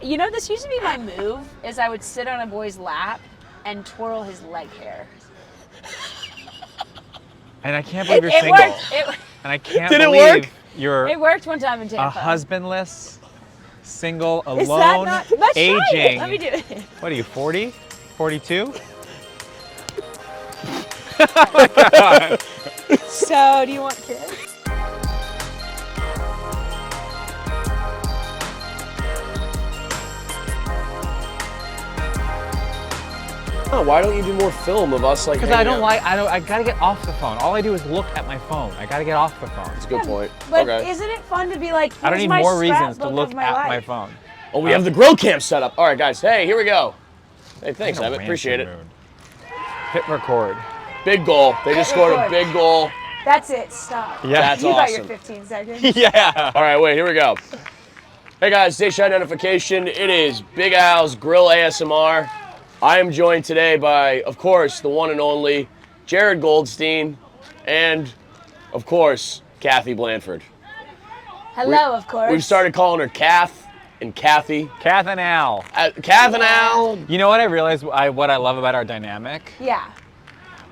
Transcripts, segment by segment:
You know, this used to be my move, is I would sit on a boy's lap and twirl his leg hair. And I can't believe you're it single. Worked. And I can't Did it believe work? you're It worked one time in Tampa. a husbandless, single, alone, Is that not? Let's aging. try it. Let me do it. What are you, 40? 42? So, do you want kids? Oh, why don't you do more film of us like? Because I gotta get off the phone. All I do is look at my phone. I gotta get off the phone. That's a good point. But okay. isn't it fun to be like, I don't here's need my more reasons to scrapbook look of at life. my phone. Oh, we have the grill cam set up. All right, guys. Hey, here we go. Hey, thanks, I'm in a Emmett. Appreciate it. rancid mood. Hit record. Big goal. They just scored a big goal. That's it. Stop. Yeah. That's You got your awesome. 15 seconds. Yeah. All right, wait. Here we go. Hey guys, station identification. It is Big Al's Grill ASMR. I am joined today by, of course, the one and only Jared Goldstein, and, of course, Kathy Blandford. Hello, of course. We've started calling her Kath and Kathy. Kath and Al. Kath and Al. You know what I realized? What I love about our dynamic? Yeah.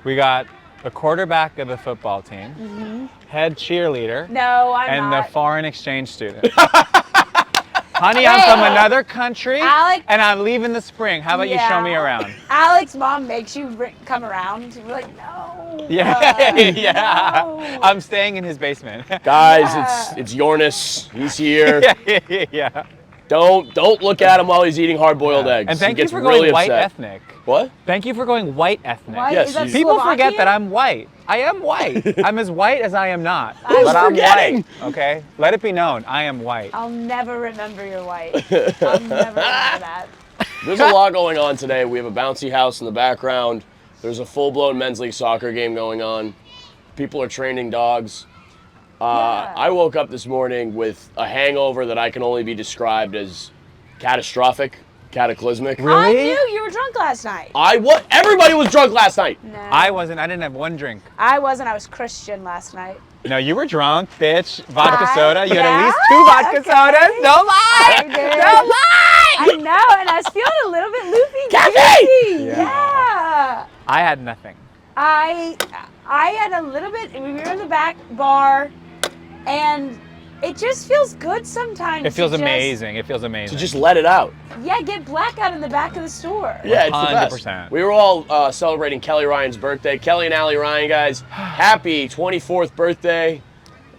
We got the quarterback of the football team, head cheerleader, No, I'm and not. the foreign exchange student. Honey, I'm from another country, Alec- and I'm leaving the spring. How about you show me around? Alec's mom makes you come around. You're like, no. Yeah, yeah. No. I'm staying in his basement. Guys, it's Yornis. He's here. Yeah. Don't look at him while he's eating hard-boiled eggs. And thank he you gets for really going white upset. ethnic. What? Thank you for going white ethnic. White? Yes, Is that People forget Slovakian? that I'm white. I am white. I'm as white as I am not. Who's but I'm forgetting? white. Okay? Let it be known, I am white. I'll never remember you're white. I'll never remember that. There's a lot going on today. We have a bouncy house in the background. There's a full-blown men's league soccer game going on. People are training dogs. Yeah. I woke up this morning with a hangover that I can only be described as catastrophic, cataclysmic. Really? I knew you were drunk last night. Everybody was drunk last night. No. I wasn't. I didn't have one drink. I wasn't. I was Christian last night. No, you were drunk, bitch. Vodka I- soda. You had at yeah, least 2 vodka okay. sodas. Don't lie. I did. Don't lie. I know, and I was feeling a little bit loopy. Kathy! goosey. Yeah. Yeah. I had nothing. I had a little bit. We were in the back bar, and it just feels good sometimes. It feels to just- amazing. It feels amazing. So just let it out. Yeah, get blackout in the back of the store. Yeah, it's the 100%. best. We were all celebrating Kelly Ryan's birthday. Kelly and Allie Ryan, guys, happy 24th birthday.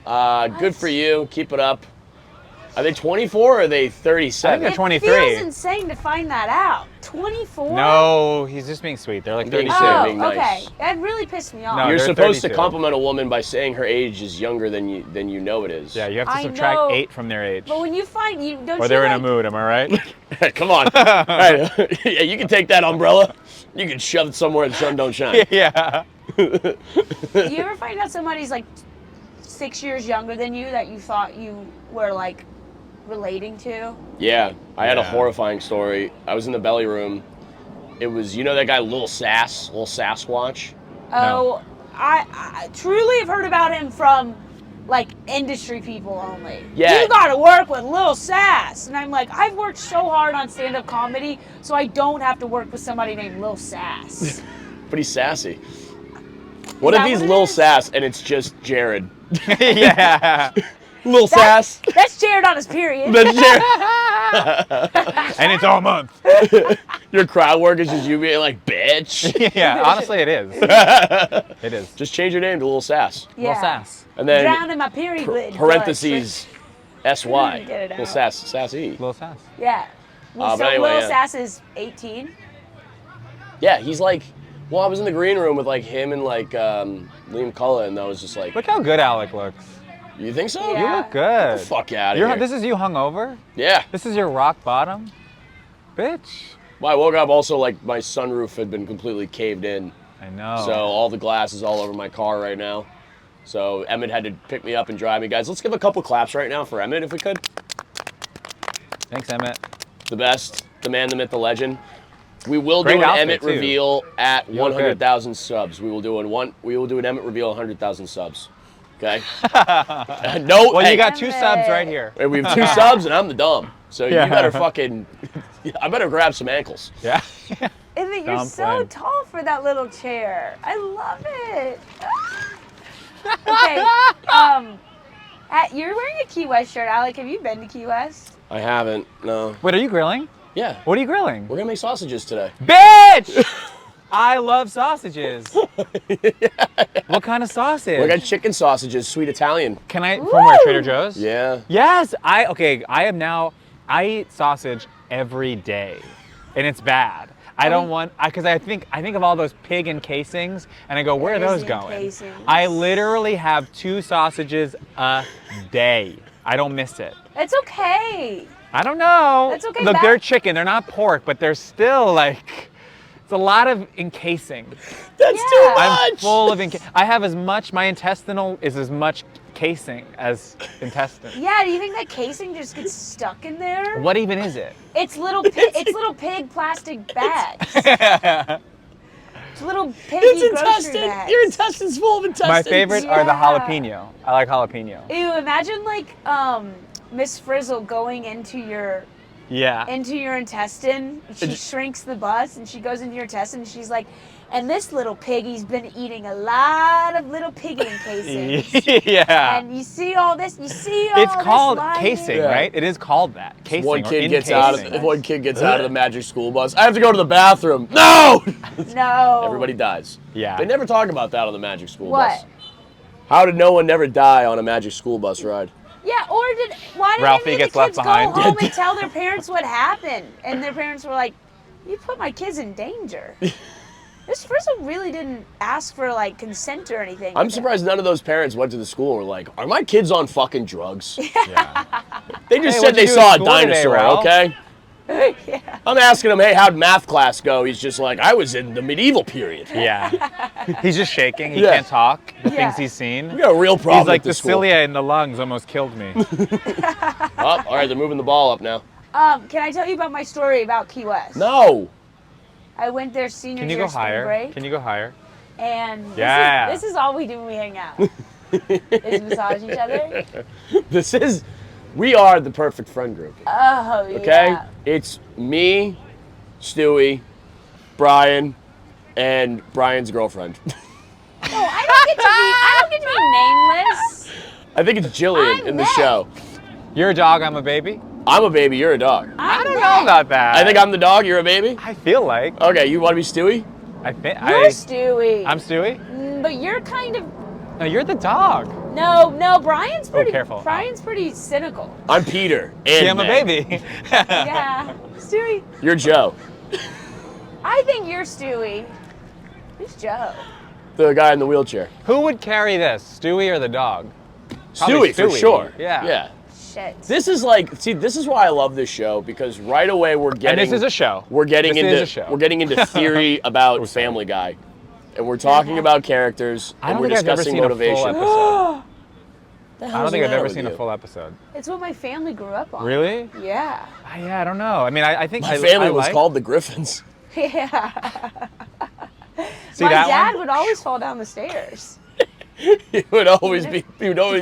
Good for you. Keep it up. Are they 24 or are they 37? I think they're It 23. feels insane to find that out. 24? No, he's just being sweet. They're like Being 32. sweet. Oh, being nice. okay. That really pissed me off. No, You're they're supposed 32. to compliment a woman by saying her age is younger than you know it is. Yeah, you have to I subtract know. 8 from their age. But when you find you don't Or you they're in a like, mood, am I right? Come on. All right. Yeah, you can take that umbrella. You can shove it somewhere the sun don't shine. Yeah. you ever find out somebody's like 6 years younger than you that you thought you were like relating to? Yeah, I had a Yeah. horrifying story. I was in the belly room. It was, you know that guy Lil Sas, Lil Sasquatch? Oh, I truly have heard about him from like industry people only. Yeah. You gotta work with Lil Sass. And I'm like, I've worked so hard on stand-up comedy, so I don't have to work with somebody named Lil Sass. But he's sassy. What if that he's what it Lil is? Sass and it's just Jared? Yeah. Lil Sass? That's Jared on his period. That's Jared. And it's all month. Your crowd work is just you being like, bitch. Yeah, honestly, it is. It is. Just change your name to Lil Sass. Yeah. Little sass. And then Drown in my period blood. parentheses S-Y. Get it Lil out. Sass, Sassy. Little sass. Yeah. Well, but so anyway, Lil yeah. Sass is 18. Yeah, he's like, well, I was in the green room with like him and like Liam Cullen, and I was just like, Look how good Alec looks. you think so? Yeah. You look good. Fuck out of here. This is you hungover? Yeah. This is your rock bottom? Bitch. Well, I woke up also like my sunroof had been completely caved in. I know. So all the glass is all over my car right now. So Emmett had to pick me up and drive me. Guys, let's give a couple claps right now for Emmett if we could. Thanks, Emmett. The best, the man, the myth, the legend. We will do Great an outfit, Emmett too. reveal at You look good. 100,000 subs. We will do an Emmett reveal at 100,000 subs. Okay? No. Well, hey, you got 2 subs right here. hey, we have 2 subs and I'm the dumb. So Yeah. you better fucking, I better grab some ankles. Yeah. And then you're Dumb so Flynn. tall for that little chair. I love it. Okay. You're wearing a Key West shirt, Alec. Have you been to Key West? I haven't, no. Wait, are you grilling? Yeah. What are you grilling? We're gonna make sausages today. Bitch! I love sausages. What kind of sausage? We got chicken sausages, sweet Italian. Can I, from Woo! where, Trader Joe's? Yeah. Yes, I eat sausage every day, and it's bad. I don't want, because I think of all those pig encasings, and I go, where are those Pig going? encasings. I literally have 2 sausages a day. I don't miss it. It's okay. I don't know. That's okay, Look, Matt. they're chicken. They're not pork, but they're still like, it's a lot of encasing. That's Yeah. too I'm much. full of I have as much, my intestinal is as much casing as intestine. Yeah, do you think that casing just gets stuck in there? What even is it? It's little pig plastic bags. It's little piggy It's grocery intestine. bags. Your intestine's full of intestines. My favorite are the Yeah. jalapeno. I like jalapeno. Ew, imagine like Miss Frizzle going into your Yeah. intestine. She shrinks the bus and she goes into your intestine and she's like, and this little piggy's been eating a lot of little piggy encasings. Yeah. And you see all this, It's called lying. casing, Yeah. right? It is called that. Casing. One or kid gets out of encasing. if one kid gets out of the magic school bus. I have to go to the bathroom. No. No. Everybody dies. Yeah. They never talk about that on the magic school What? bus. How did no one never die on a magic school bus ride? Yeah, or why did Ralphie any of gets the left kids behind. go home and tell their parents what happened? And their parents were like, you put my kids in danger. This Frizzle really didn't ask for like consent or anything. I'm surprised none of those parents went to the school and were like, are my kids on fucking drugs? Yeah. They just Hey, said what'd they you do saw at a school today, dinosaur, Ralph? okay? Yeah. I'm asking him, hey, how'd math class go? He's just like, I was in the medieval period. Yeah. He's just shaking. He Yeah. can't talk. The Yeah. things he's seen. We got a real problem He's like, at the this school. cilia in the lungs almost killed me. Oh, all right, they're moving the ball up now. Can I tell you about my story about Key West? No. I went there senior Can you year go spring higher? break, Can you go higher? and Yeah. this is all we do when we hang out. Is massage each other. We are the perfect friend group. Oh Okay? yeah. It's me, Stewie, Brian, and Brian's girlfriend. No, I don't get to be nameless. I think it's Jillian I'm in the Meg. show. You're a dog, I'm a baby? I'm a baby, you're a dog. I don't know about that. I think I'm the dog, you're a baby? I feel like. Okay, you want to be Stewie? I think. You're Stewie. I'm Stewie? But you're kind of No, you're the dog. no. Brian's pretty. careful. Brian's pretty cynical. I'm Peter. And See, I'm a Meg. baby. Yeah, Stewie. You're Joe, I think you're Stewie. Who's Joe? the guy in the wheelchair. Who would carry this, Stewie or the dog? Probably Stewie, for sure. Yeah. Yeah. Shit. This is like, see, this is why I love this show, because right away we're getting. And this is a show. We're getting This into is a show. we're getting into theory about Family Guy, and we're talking about characters, I and don't we're think I've ever discussing seen motivation. a full episode. The I hell's don't think the I've matter ever with seen you? a full episode. It's what my family grew up on. Really? Yeah. Yeah, I don't know. I mean, I think My I family I was like- called the Griffins. Yeah. See My that dad one? would always fall down the stairs. He would always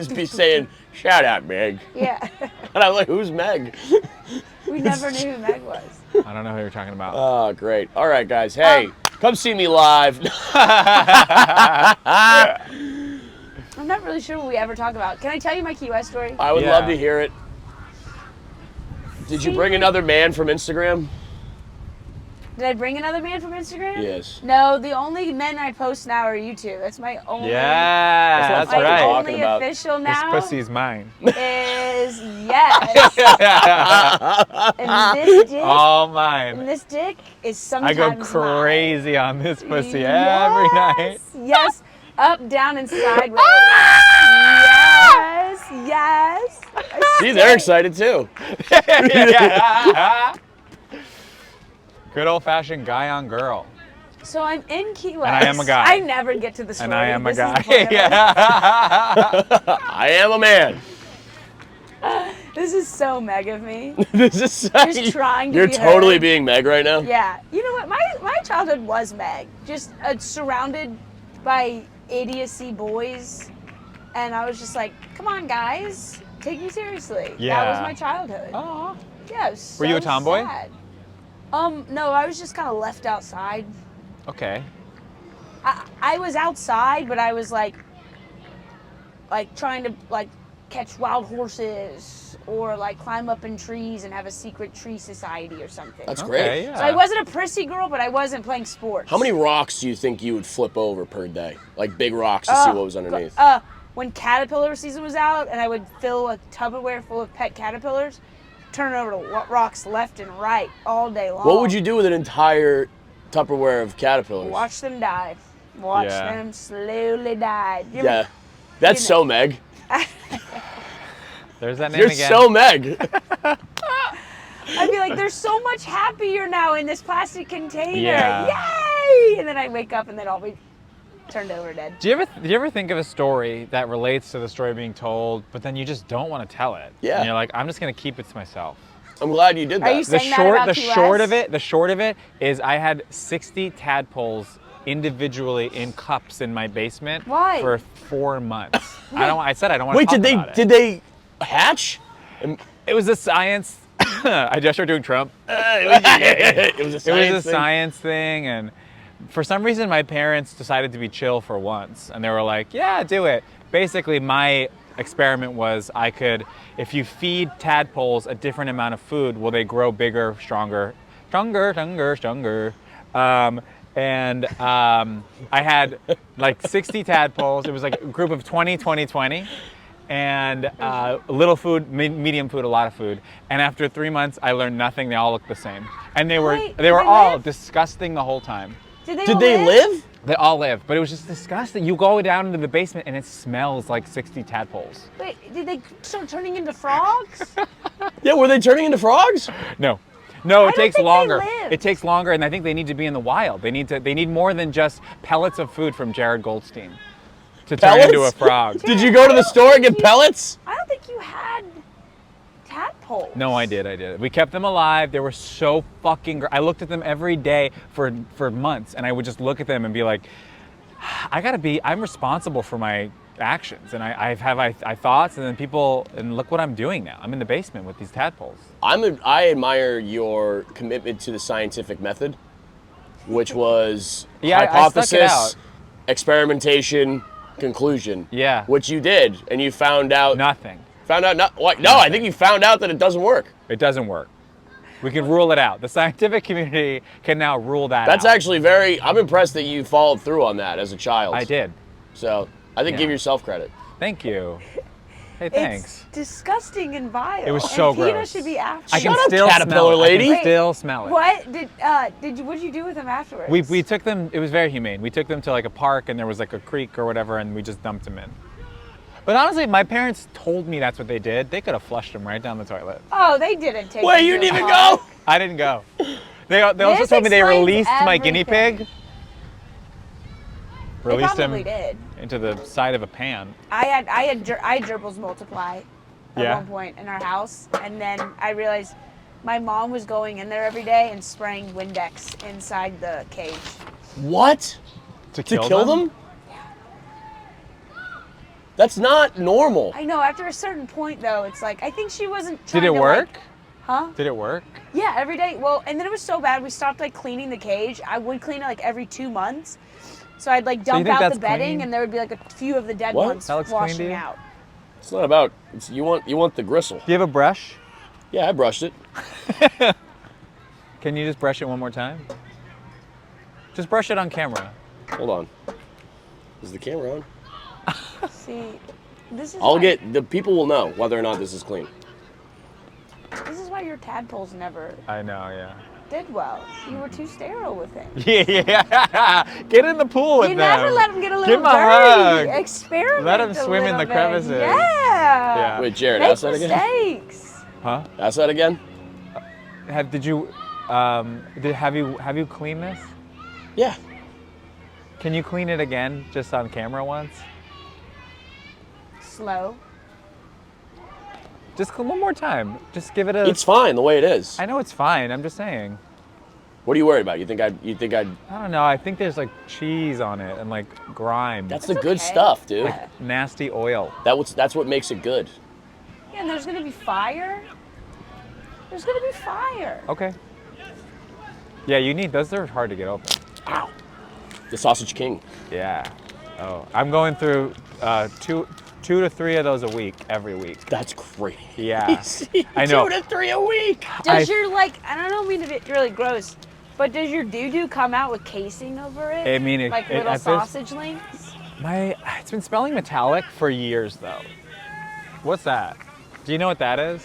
be saying, "Shout out, Meg," Yeah. and I'm like, "Who's Meg?" We never knew who Meg was. I don't know who you're talking about. Oh, great. All right, guys. Hey, come see me live. I'm not really sure what we ever talk about. Can I tell you my Key West story? I would Yeah. love to hear it. Did you bring another man from Instagram? Did I bring another man from Instagram? Yes. No, the only men I post now are you two. That's my only. Yeah, That's that's what I'm my right. talking only about. official This now pussy's mine. is yes. and this dick. All mine. And this dick is I sometimes go mine. crazy on this pussy every night. Yes. Up, down, and sideways. yes. See, they're excited too. Yeah. Good old-fashioned guy on girl. So I'm in Key West. And I am a guy. I never get to the story. And I am a This is guy. the point of it. Yeah. I am a man. This is so Meg of me. This is Just trying to You're be totally heard. being Meg right now. Yeah. You know what? My childhood was Meg. Just surrounded by idiocy boys. And I was just like, come on, guys. Take me seriously. That was Yeah. my childhood. Aw. Yeah, it was Were you a so tomboy? sad. No, I was just kind of left outside. Okay. I was outside, but I was like trying to like catch wild horses or like climb up in trees and have a secret tree society or something. That's Okay, great. yeah. So I wasn't a prissy girl, but I wasn't playing sports. How many rocks do you think you would flip over per day? Like big rocks to see what was underneath. When caterpillar season was out, and I would fill a Tupperware full of pet caterpillars, turn it over to rocks left and right all day long. What would you do with an entire Tupperware of caterpillars? Watch them die. Watch Yeah. them slowly die. Yeah. That's so Meg. There's that name You're again. so Meg. I'd be like, they're so much happier now in this plastic container. Yeah. Yay! And then I wake up and then I'll be turned over dead. Do you ever think of a story that relates to the story being told, but then you just don't want to tell it? Yeah. And you're like, I'm just gonna keep it to myself. I'm glad you did that. Are you saying that about Key West? The short of it is I had 60 tadpoles individually in cups in my basement. Why? For 4 months. I said I don't want to Wait, talk about did they hatch? It was a science. I just started doing Trump. It was a science It was a thing. science thing, and for some reason my parents decided to be chill for once, and they were like, yeah, do it. Basically, my experiment was if you feed tadpoles a different amount of food, will they grow bigger, stronger. I had like 60 tadpoles. It was like a group of 20, and little food, medium food, a lot of food. And after 3 months, I learned nothing. They all looked the same, and they were Wait, they were did they all live? disgusting the whole time. Did they live? They all lived, but it was just disgusting. You go down into the basement and it smells like 60 tadpoles. Wait, did they start turning into frogs? Yeah, were they turning into frogs? No, it don't takes think they longer. lived. It takes longer, and I think they need to be in the wild. They need more than just pellets of food from Jared Goldstein to turn Pellets? into a frog. Did you go to the store and get pellets? I don't think you had tadpoles. No, I did. We kept them alive. They were so fucking I looked at them every day for months, and I would just look at them and be like, I'm responsible for my actions, and I have thoughts, and then and look what I'm doing now. I'm in the basement with these tadpoles. I admire your commitment to the scientific method, which was Yeah, I hypothesis, stuck it out. experimentation, conclusion. Yeah. Which you did, and you found out. Nothing. Found out what? No, I think you found out that it doesn't work. It doesn't work. We can rule it out. The scientific community can now rule that That's out. actually I'm impressed that you followed through on that as a child. I did. So I think Yeah. give yourself credit. Thank you. Hey, It's thanks. disgusting and vile. It was so and PETA gross. should be after I can Shut up, still caterpillar smell it. lady. I can still smell it. What what'd you do with them afterwards? We took them. It was very humane. We took them to like a park, and there was like a creek or whatever, and we just dumped them in. But honestly, my parents told me that's what they did. They could have flushed them right down the toilet. Oh, they didn't take. Wait, them you to didn't the even park. go? I didn't go. They also This told me they explains released my guinea everything. pig. They Released probably him did. into the side of a pan. I had gerbils multiply at Yeah. one point in our house, and then I realized my mom was going in there every day and spraying Windex inside the cage. What? To kill them? That's not normal. I know. After a certain point, though, it's like I think she wasn't. Did Trying it to, work? Like, huh? Did it work? Yeah, every day. Well, and then it was so bad we stopped like cleaning the cage. I would clean it like every 2 months. So I'd like dump think out that's the bedding, clean? and there would be like a few of the dead What? ones That looks clean to washing you? out. It's not about. You want the gristle. Do you have a brush? Yeah, I brushed it. Can you just brush it one more time? Just brush it on camera. Hold on. Is the camera on? See, this is. I'll why, get the people will know whether or not this is clean. This is why your tadpoles never I know, yeah. did well. You were too sterile with it. Yeah. Get in the pool with You them. never let them get a little Give 'em a dirty. hug. Experiment. Let 'em a swim in little the bit. crevices. Yeah. Yeah. Wait, Jared, Make ask that again. mistakes. Huh? Ask that again. Have you cleaned this? Yeah. Can you clean it again, just on camera once? Slow. Just one more time. Just give it a. It's fine the way it is. I know it's fine. I'm just saying. What are you worried about? You think I'd I don't know. I think there's like cheese on it and like grime. That's the It's good okay. stuff, dude. Yeah. Nasty oil. That's what makes it good. Yeah, and there's gonna be fire. There's gonna be fire. Okay. Yeah, you need those. Are hard to get open. Ow. The Sausage King. Yeah. Oh, I'm going through two to three of those a week, every week. That's crazy. Yeah. I know. 2 to 3 a week. Does your I don't mean to be really gross, but does your doo-doo come out with casing over it? I mean, like little sausage links? It's been smelling metallic for years though. What's that? Do you know what that is?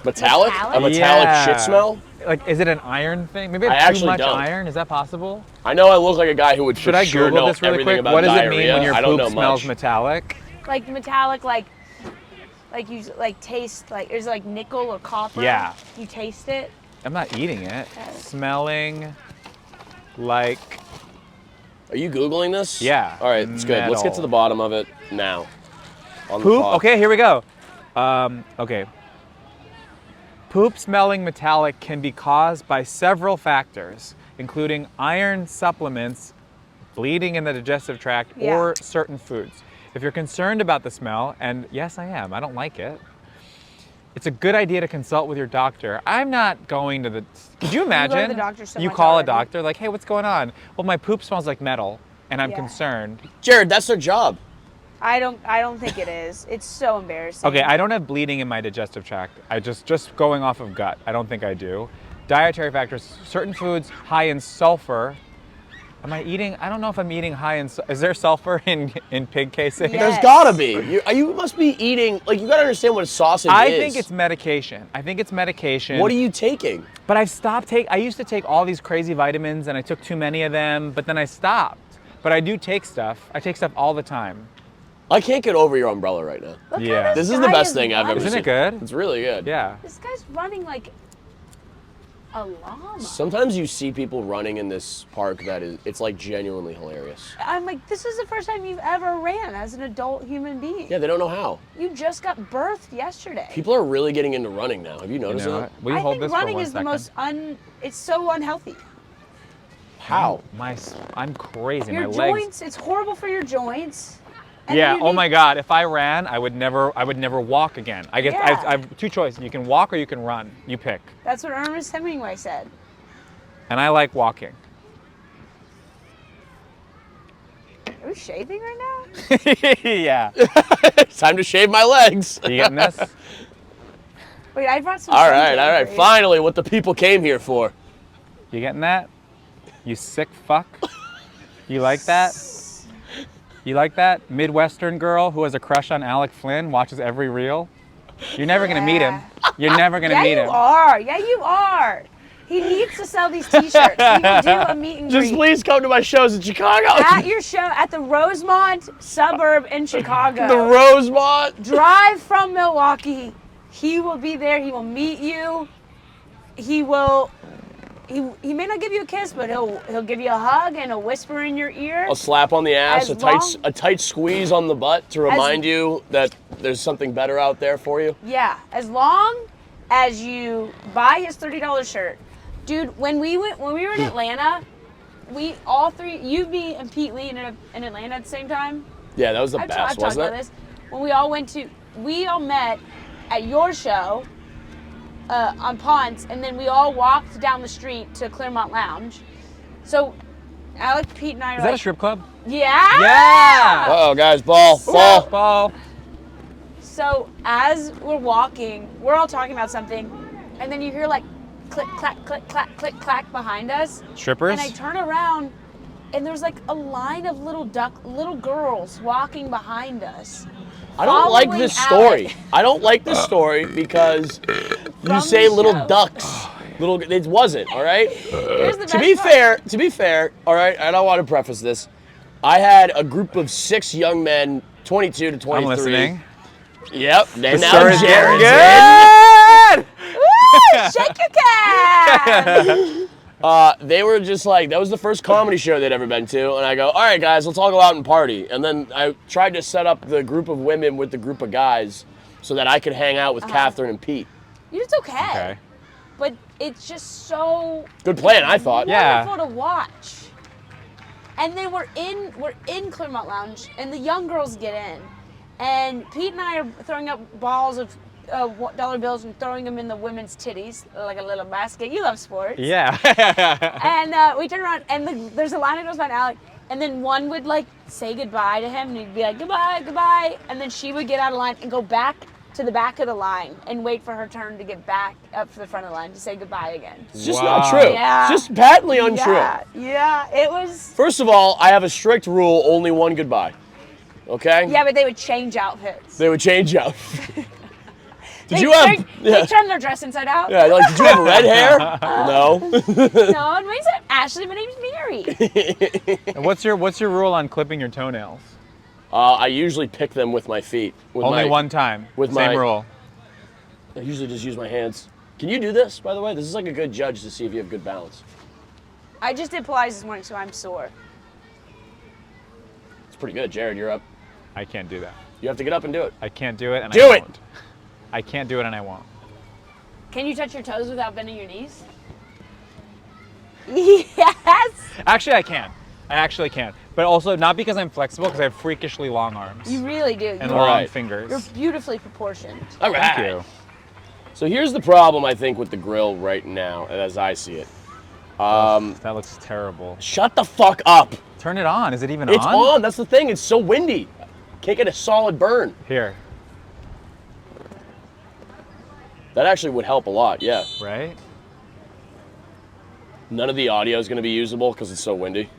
Metallic? Metallic? A metallic Yeah. shit smell? Like, is it an iron thing? Maybe I it's too actually much don't. iron. Is that possible? I know I look like a guy who would Should for I sure Google know this really everything quick? about What does diarrhea. it mean when your I don't poop know smells much. metallic? Like metallic, like you taste like there's like nickel or copper. Yeah. You taste it. I'm not eating it. Okay. Smelling like. Are you Googling this? Yeah. All right, it's good. Let's get to the bottom of it now. On the Poop? pod. Okay, here we go. Okay. Poop smelling metallic can be caused by several factors, including iron supplements, bleeding in the digestive tract, Yeah. or certain foods. If you're concerned about the smell, and yes, I am, I don't like it, it's a good idea to consult with your doctor. I'm not going to the. Could you imagine? the doctor so you much call already. a doctor, like, hey, what's going on? Well, my poop smells like metal, and I'm Yeah. concerned. Jared, that's their job. I don't think it is. It's so embarrassing. Okay, I don't have bleeding in my digestive tract. I just going off of gut. I don't think I do. Dietary factors, certain foods high in sulfur. Am I eating? I don't know if I'm eating high in. Is there sulfur in pig casing? Yeah. There's Yes. gotta be. You must be eating. Like you gotta understand what a sausage I is. think it's medication. I think it's medication. What are you taking? But I've stopped I used to take all these crazy vitamins and I took too many of them, but then I stopped. But I do take stuff. I take stuff all the time. I can't get over your umbrella right now. Look Yeah. how This is guy the best thing I've ever running. Isn't seen. it good? It's really good. Yeah. This guy's running like a llama. Sometimes you see people running in this park it's like genuinely hilarious. I'm like, this is the first time you've ever ran as an adult human being. Yeah, they don't know how. You just got birthed yesterday. People are really getting into running now. Have you You noticed know that? what? Will you I hold think this running for 1 is the second? most it's so unhealthy. How? I'm crazy. Your my legs. joints, it's horrible for your joints. And Yeah. you Oh need- my God. If I ran, I would never walk again. I guess Yeah. I have two choices. You can walk or you can run. You pick. That's what Ernest Hemingway said. And I like walking. Are we shaving right now? Yeah. It's time to shave my legs. You getting this? Wait, I brought some. All right, suntan all right. for you. Finally, what the people came here for. You getting that? You sick fuck. You like that? You like that? Midwestern girl who has a crush on Alec Flynn, watches every reel. You're never gonna meet him. You're never gonna Yeah, meet you him. are. Yeah, you are. He needs to sell these T-shirts. He will do a meet and Just greet please come to my shows in Chicago. at your show at the Rosemont suburb in Chicago. The Rosemont. Drive from Milwaukee. He will be there. He will meet you. He will. He may not give you a kiss, but he'll give you a hug and a whisper in your ear. A slap on the ass, As a tight squeeze on the butt to remind you that there's something better out there for you. Yeah, as long as you buy his $30 shirt. Dude, when we were in Atlanta, we all three, you, me, and Pete Lee in Atlanta at the same time. Yeah, that was the I've best, talked wasn't about it? this. When we all met at your show on Ponce, and then we all walked down the street to Claremont Lounge. So Alec, Pete, and I are Is that a like, strip club? yeah. Yeah. Uh-oh, guys, ball. Ball. So as we're walking, we're all talking about something, and then you hear like click, clack, click, clack, click, clack behind us. Strippers? And I turn around, and there's like a line of little girls walking behind us. I don't like Following this story. Alec. I don't like this story because you From say the little show. ducks. It wasn't, all right? Here's the To be best fair, all right, and I want to preface this. I had a group of 6 young men, 22 to 23. I'm listening. Yep. And now story's Jared's getting in. good. Woo! Shake your can! They were just like, that was the first comedy show they'd ever been to. And I go, all right, guys, let's all go out and party. And then I tried to set up the group of women with the group of guys so that I could hang out with Katherine and Pete. It's okay. Okay. But it's just so Good plan, I thought. Yeah. wonderful to watch. And then we're in Claremont Lounge, and the young girls get in, and Pete and I are throwing up balls of dollar bills and throwing them in the women's titties like a little basket. You love sports. Yeah. And we turn around, and there's a line that goes by Alec, and then one would like say goodbye to him, and he'd be like, goodbye, goodbye, and then she would get out of line and go back to the back of the line and wait for her turn to get back up to the front of the line to say goodbye again. It's just not true. Yeah. It's just patently untrue. Yeah, it was. First of all, I have a strict rule, only one goodbye. Okay? Yeah, but they would change outfits. They would change out. Did you They have... turn their dress inside out. Yeah, like, did you have red hair? No. No, and we said, Ashley, my name's Mary. And what's your rule on clipping your toenails? I usually pick them with my feet. Only one time. Same rule. I usually just use my hands. Can you do this, by the way? This is like a good judge to see if you have good balance. I just did Pilates this morning, so I'm sore. It's pretty good. Jared, you're up. I can't do that. You have to get up and do it. I can't do it, and Do I it! won't. I can't do it, and I won't. Can you touch your toes without bending your knees? Yes! Actually, I can. I actually can. But also, not because I'm flexible, because I have freakishly long arms. You really do. And You're, long fingers. you're beautifully proportioned. All right. Thank you. So here's the problem, I think, with the grill right now, as I see it. That looks terrible. Shut the fuck up. Turn it on. Is it even It's on? on. That's the thing. It's so windy. Can't get a solid burn. Here. That actually would help a lot, yeah. Right? None of the audio is going to be usable because it's so windy.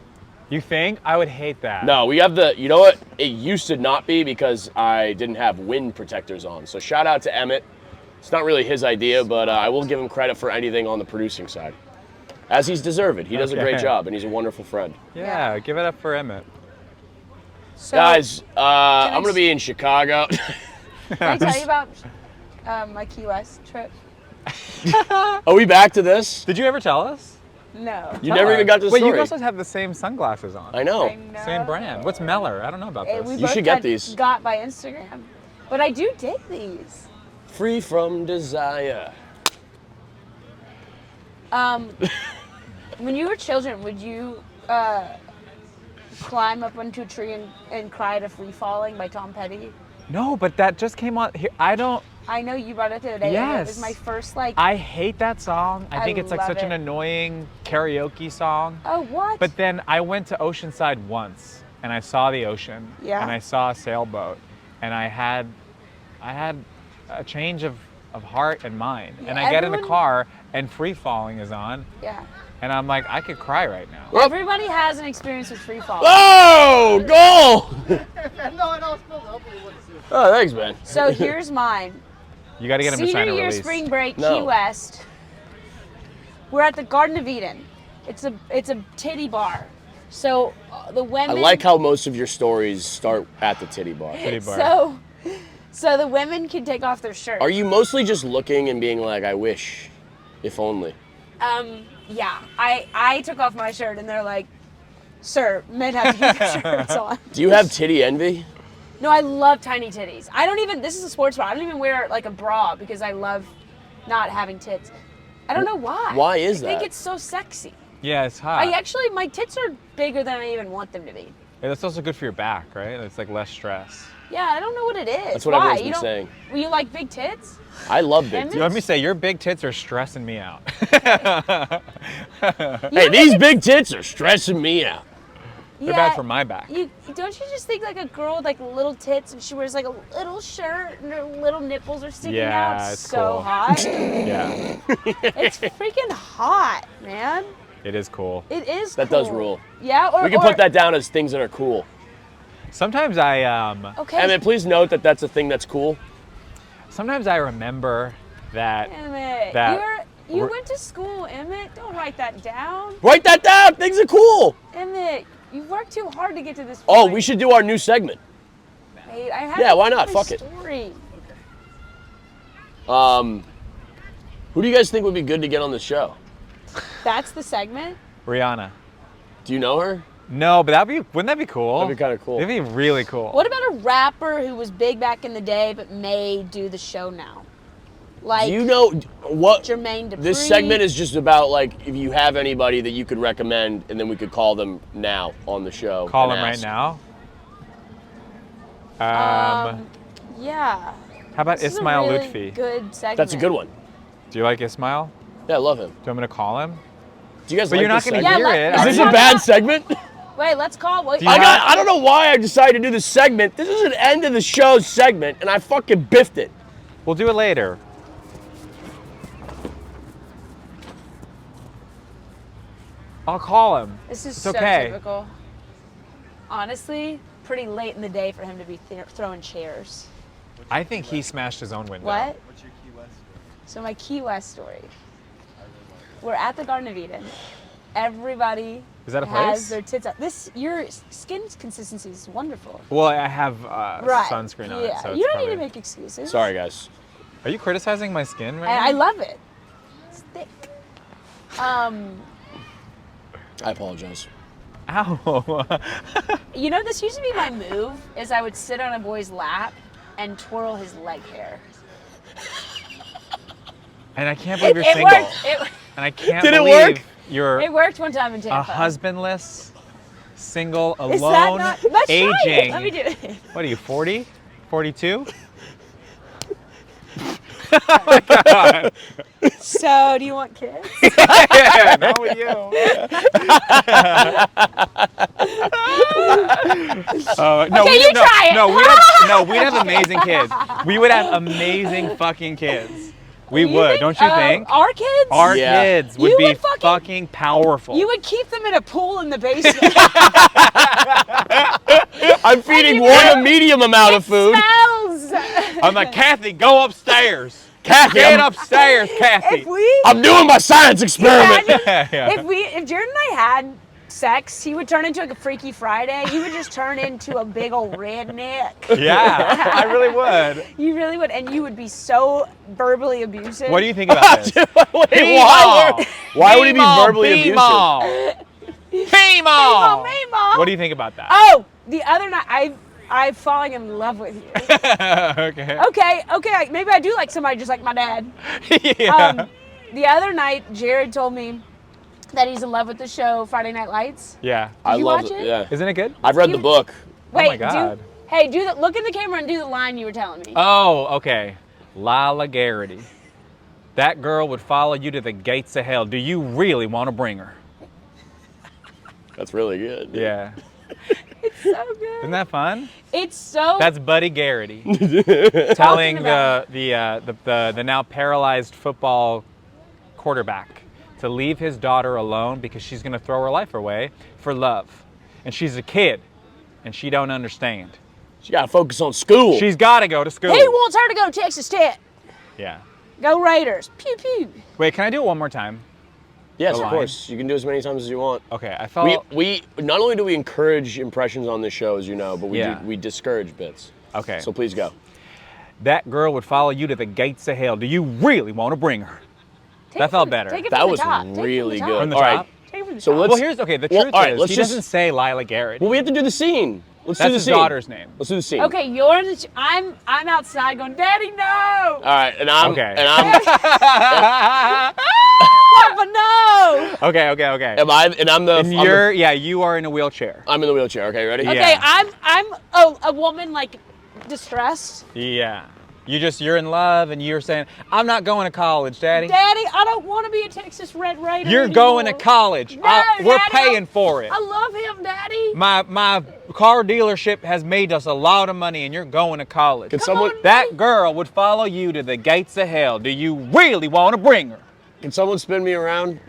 You think? I would hate that. No, we have the, you know what? It used to not be because I didn't have wind protectors on. So shout out to Emmett. It's not really his idea, but I will give him credit for anything on the producing side. As he's deserved. He does a great job, and he's a wonderful friend. Yeah, give it up for Emmett. So, Guys, I'm going to be in Chicago. can I tell you about my Key West trip? Are we back to this? Did you ever tell us? No. You never even got to the Wait, story. you also have the same sunglasses on. I know. Same brand. What's Meller? I don't know about We this. You both should get these. Got by Instagram. But I do dig these. Free from desire. When you were children, would you climb up onto a tree and cry to Free Falling by Tom Petty? No, but that just came on here. I know you brought it the other day. Yes. And it was my first, like... I hate that song. I think it's like love such an it. annoying karaoke song. Oh, what? But then I went to Oceanside once and I saw the ocean. Yeah. And I saw a sailboat. And I had a change of heart and mind. Yeah, and I get in the everyone- car and Free Falling is on. Yeah. And I'm like, I could cry right now. Everybody has an experience with Free Falling. Oh, goal! Oh, thanks, man. So here's mine. You got to get him to sign Senior a year release. spring break, No. Key West. We're at the Garden of Eden. It's a titty bar. So the I women... like how most of your stories start at the titty bar. Titty bar. So the women can take off their shirts. Are you mostly just looking and being like, I wish, if only? Yeah. I took off my shirt and they're like, sir, men have to keep their shirts on. Do you have titty envy? No, I love tiny titties. This is a sports bra. I don't even wear like a bra because I love not having tits. I don't know why. Why is I think that? it's so sexy. Yeah, it's hot. My tits are bigger than I even want them to be. Yeah, that's also good for your back, right? It's like less stress. Yeah, I don't know what it is. That's what Why? everyone's You been don't- saying. Well, you like big tits? I love big Emmett? tits. Let me say, your big tits are stressing me out. Hey, these big tits are stressing me out. They're bad for my back. Don't you just think like a girl with like little tits and she wears like a little shirt and her little nipples are sticking Yeah, out? it's So cool. hot. Yeah, It's freaking hot, man. it is cool. It is. That cool. does rule. Yeah, or We can put that down as things that are cool. Sometimes I Okay. Emmett, please note that that's a thing that's cool. sometimes I remember that Emmett, you went to school, Emmett. Don't write that down. Write that down. Things are cool. Emmett, you've worked too hard to get to this point. Oh, we should do our new segment. Wait, I have Yeah, to why tell not? my Fuck it. story. Who do you guys think would be good to get on the show? That's the segment? Rihanna. Do you know her? No, but wouldn't that be cool? That'd be kinda cool. It'd be really cool. What about a rapper who was big back in the day but may do the show now? Like Do you know what? Jermaine Dupri. This segment is just about like if you have anybody that you could recommend, and then we could call them now on the show. Call and him right ask. now? Yeah. How about This is a Ismail really Lutfi? good segment. That's a good one. Do you like Ismail? Yeah, I love him. Do you want me to call him? Do you guys But like you're not this going to segment? hear it. let's Is this talk a bad about- segment? Wait, let's call. What, you I don't know why I decided to do this segment. This is an end of the show segment, and I fucking biffed it. We'll do it later. I'll call him. This is It's so okay. typical. Honestly, pretty late in the day for him to be throwing chairs. I think he smashed his own window. What? What's your Key West story? So my Key West story. We're at the Garden of Eden. Everybody Is that a has place? their tits out. Your skin consistency is wonderful. Well, I have Right. sunscreen on yeah. it, so it's you don't probably... need to make excuses. Sorry, guys. Are you criticizing my skin right And I now? love it. It's thick. I apologize. Ow. You know, this used to be my move, is I would sit on a boy's lap and twirl his leg hair. And I can't believe you're It single. worked. And I can't Did it believe work? you're It worked one time in a Tampa. husbandless, single, Is that alone, not? Let's try it. aging. Let me do it. What are you, 40? 42? Oh my God. So, do you want kids? Yeah, not with you. No, Okay, you try it. No, we'd have amazing kids. We would have amazing fucking kids. We You would, think- don't you think? Our kids? Our Yeah. kids would You be would fucking- powerful. You would keep them in a pool in the basement. I'm feeding you one know, a medium amount of food. Smells. I'm like, Kathy, go upstairs. Kathy, Get upstairs, Kathy. If we, I'm doing my science experiment. Yeah. if Jared and I had sex, he would turn into like a Freaky Friday. You would just turn into a big old redneck. Yeah, I really would. You really would, and you would be so verbally abusive. What do you think about this? Wait, why would he be verbally abusive? P-Maw. Meemaw. What do you think about that? Oh, the other night, I'm falling in love with you. Okay. Okay, maybe I do like somebody just like my dad. Yeah. The other night, Jared told me that he's in love with the show Friday Night Lights. Yeah. I you love watch it. it? Yeah. Isn't it good? I've read You- the book. Wait, my God. look in the camera and do the line you were telling me. Oh, okay. Lila Garrity. That girl would follow you to the gates of hell. Do you really want to bring her? That's really good. Yeah. It's so good. Isn't that fun? It's so. That's Buddy Garrity telling about the now paralyzed football quarterback to leave his daughter alone because she's going to throw her life away for love. And she's a kid and she don't understand. You gotta focus on school. She's got to go to school. He wants her to go to Texas Tech. Yeah. Go Raiders. Pew pew. Wait, can I do it one more time? Yes, The of line. course. You can do as many times as you want. Okay, I felt... We not only do we encourage impressions on this show, as you know, but Yeah. we discourage bits. Okay. So please go. That girl would follow you to the gates of hell. Do you really want to bring her? That felt better. Take it That from was the top. Take it from really the top. good. From the All top? right. Take it from the So top. let's- Well, here's... Okay, the Well, truth all right, is, let's he just- doesn't say Lila Garrett. Well, we have to do the scene. Let's That's do the his scene. daughter's name. Let's do the scene. Okay, you're the. I'm outside going, Daddy, no. All right, and I'm Okay. and I'm Papa, no. Okay. am I and I'm the And you are in a wheelchair. I'm in the wheelchair. Okay, ready? Yeah. Okay, I'm a woman like distressed. Yeah. You're in love and you're saying, I'm not going to college, Daddy. Daddy, I don't want to be a Texas Red Raider. You're going to anymore. college. No, We're Daddy, paying for it. I love him, Daddy. My car dealership has made us a lot of money and you're going to college. Can someone That girl would follow you to the gates of hell. Do you really want to bring her? can someone spin me around?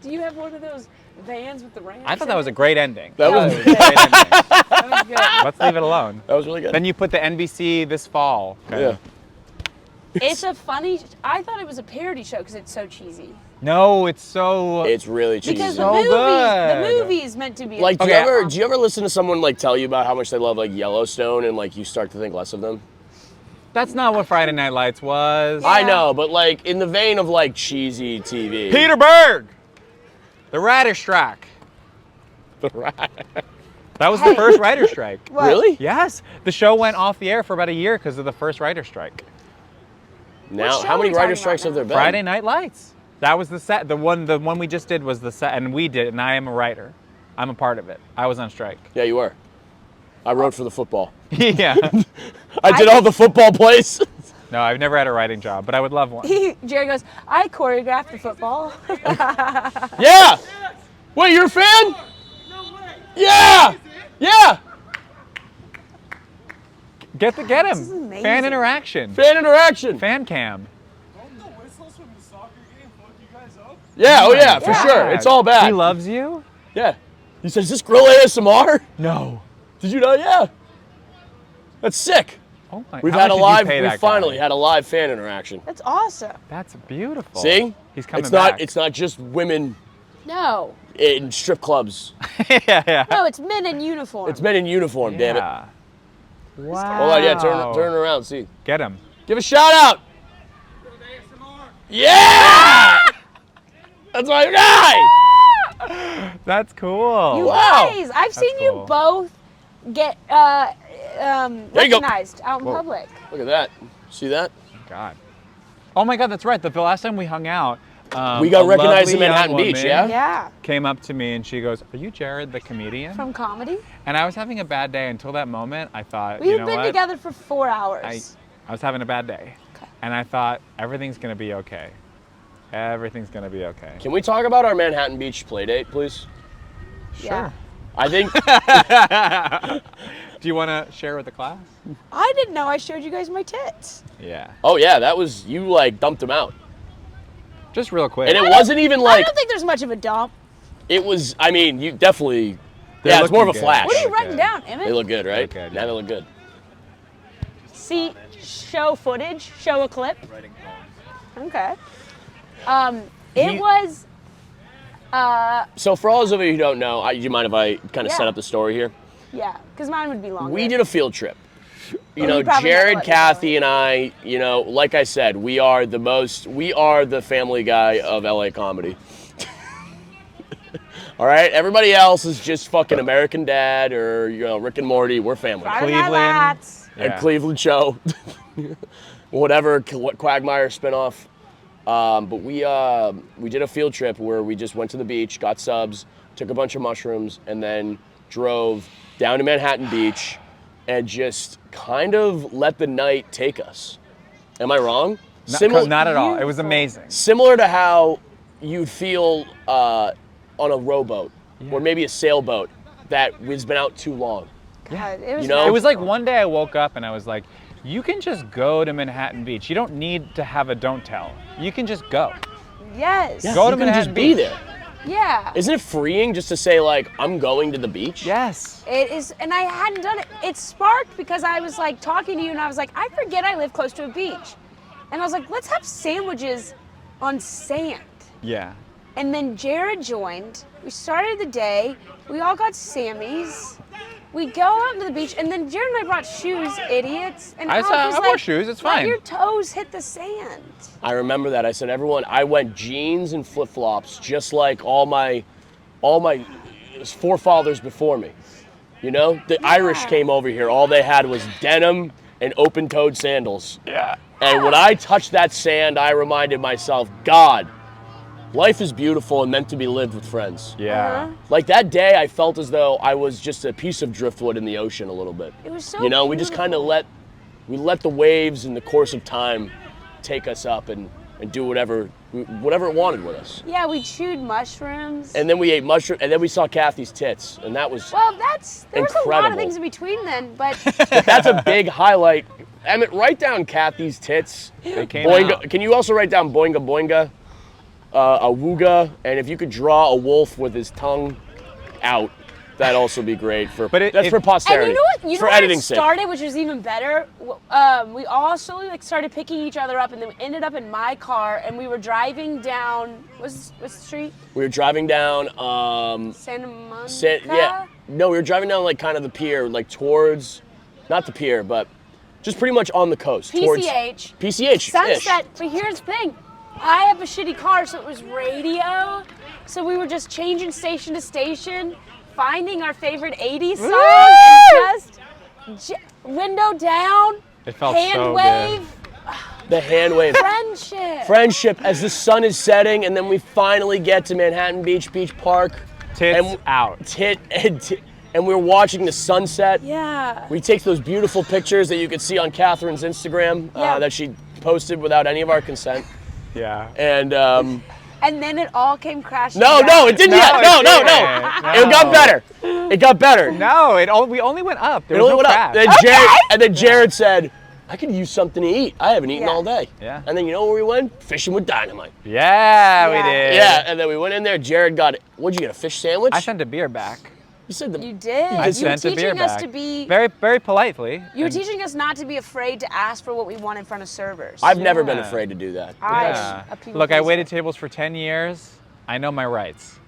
Do you have one of those vans with the ramps? I thought that was a great ending. That was a great ending. That was good. Let's leave it alone. that was really good. Then you put the NBC this fall. Yeah. It's a funny. I thought it was a parody show because it's so cheesy. No, it's so... It's really cheesy. Because So the good. movie is meant to be Like, Okay. do you ever listen to someone like tell you about how much they love like Yellowstone and like you start to think less of them? That's not what Friday Night Lights was. Yeah. I know, but like in the vein of like cheesy TV. Peter Berg! The writer strike. That was the Hey. first writer strike. What? Really? Yes. The show went off the air for about a year because of the first writer strike. Now, show how are many we writer talking strikes about have there now? been? Friday Night Lights. That was the set. The one we just did was the set, and we did, and I am a writer. I'm a part of it. I was on strike. Yeah, you were. I wrote for the football. Yeah. I did all the football plays. No, I've never had a writing job, but I would love one. Jared goes, I choreographed the football. Yeah. Wait, you're a fan? No way. Yeah. Yeah. Get This is him. amazing. Fan interaction. Fan interaction. Fan cam. Don't the whistles from the soccer game fuck you guys up? Yeah, oh yeah, for Yeah. sure. It's all bad. He loves you? Yeah. He says, is this grill ASMR? No. Did you know? Yeah. That's sick. Oh my. We've how had much a did you live, pay we that finally guy? had a live fan interaction. That's awesome. That's beautiful. See? He's coming It's back. not just women No. in strip clubs. yeah. No, it's men in uniform. It's men in uniform, damn it. Yeah. Wow. Hold on, yeah, turn around, see. Get him. Give a shout out. ASMR. Yeah! That's my guy! That's cool. You Wow. guys, I've seen cool. you both get you go. recognized out in Whoa. public. Look at that. See that? God. Oh my God, that's right. The last time we hung out, We got a recognized in lovely young Manhattan Beach, woman yeah? Yeah. Came up to me and she goes, "Are you Jared, the comedian?" From comedy. And I was having a bad day until that moment. I thought, We've you know been what? together for 4 hours. I was having a bad day, and I thought everything's gonna be okay. Everything's gonna be okay. Can we talk about our Manhattan Beach play date, please? Yeah. I think Do you want to share with the class? I didn't know I showed you guys my tits. Yeah. oh yeah, that was you like dumped him out. Just real quick. And it wasn't even I like don't think there's much of a dump. it was I mean, you definitely They're yeah, it's more of a looking good. flash. What are you Okay. writing down, Emmett? They look good, right? look good, Now yeah. they look good. See, show footage, show a clip. Okay. It He- was. So for all those of you who don't know, do you mind if I kind of set Yeah. up the story here? Yeah, because mine would be longer. We did a field trip. You know, You probably know Jared, what you're Kathy, and I, you know, like I said, we are the Family Guy of LA comedy. All right, everybody else is just fucking American Dad or, you know, Rick and Morty. We're family. Friday Night Cleveland. Lights. Yeah. And Cleveland Show, whatever Quagmire spinoff. But we did a field trip where we just went to the beach, got subs, took a bunch of mushrooms, and then drove down to Manhattan Beach and just kind of let the night take us. Am I wrong? Not at all. It was Beautiful. amazing. Similar to how you'd feel on a rowboat or maybe a sailboat that has been out too long. God, it was You know, It was like one day I woke up and I was like, you can just go to Manhattan Beach. You don't need to have a don't tell. You can just go. Yes. Go to you can Manhattan just be Beach. there. Yeah. Isn't it freeing just to say like, I'm going to the beach? Yes. It is, and I hadn't done it. It sparked because I was like talking to you, and I was like, I forget I live close to a beach, and I was like, let's have sandwiches on sand. Yeah. And then Jared joined. We started the day. We all got Sammys. We go out to the beach, and then Jared and I brought shoes, idiots. And Alec was I wore shoes, it's let fine. your toes hit the sand. I remember that. I said, everyone, I went jeans and flip-flops, just like all my forefathers before me. You know, the Irish came over here. All they had was denim and open-toed sandals. Yeah. And when I touched that sand, I reminded myself, God, life is beautiful and meant to be lived with friends. Yeah. Uh-huh. Like that day, I felt as though I was just a piece of driftwood in the ocean a little bit. It was so You know, we just kind of beautiful. let the waves in the course of time take us up and do whatever it wanted with us. Yeah, we chewed mushrooms. And then we ate mushroom, and then we saw Kathy's tits, and that was well, there was a lot Incredible. of things in between then, but that's a big highlight. Emmett, write down Kathy's tits. They came Boinga. out. Can you also write down boinga boinga, a wooga, and if you could draw a wolf with his tongue out, that'd also be great for. But that's for and posterity. you know what? You for know what editing it sake. started, which was even better. We all slowly like started picking each other up, and then we ended up in my car, and we were driving down. What's the street? We were driving down. Santa Monica. Yeah. No, we were driving down like kind of the pier, like towards, not the pier, but just pretty much on the coast. Towards PCH. PCH. Sunset. But here's the thing. I have a shitty car, so it was radio. So we were just changing station to station, finding our favorite 80s song, and just window down, It felt hand so wave, The hand wave. friendship. Friendship as the sun is setting, and then we finally get to Manhattan Beach Park. Tits And- out. and we were watching the sunset. Yeah. We take those beautiful pictures that you could see on Katherine's Instagram Yeah. that she posted without any of our consent. Yeah. And And then it all came crashing no, down. it didn't No, yet. it No. didn't. It got better. It got better. No, we only went up. There It was only no went up. crash. And then Jared said, I could use something to eat. I haven't eaten Yeah. all day. Yeah. And then you know where we went? Fishing with dynamite. Yeah, we Yeah. did. Yeah, and then we went in there. Jared got, what'd you get, a fish sandwich? I sent a beer back. You said the You did. I You were sent a beer teaching us back. to be. Very, very politely. You were And- teaching us not to be afraid to ask for what we want in front of servers. I've never been Yeah. afraid to do that. Yeah. a people Look, I pleaser. waited tables for 10 years. I know my rights.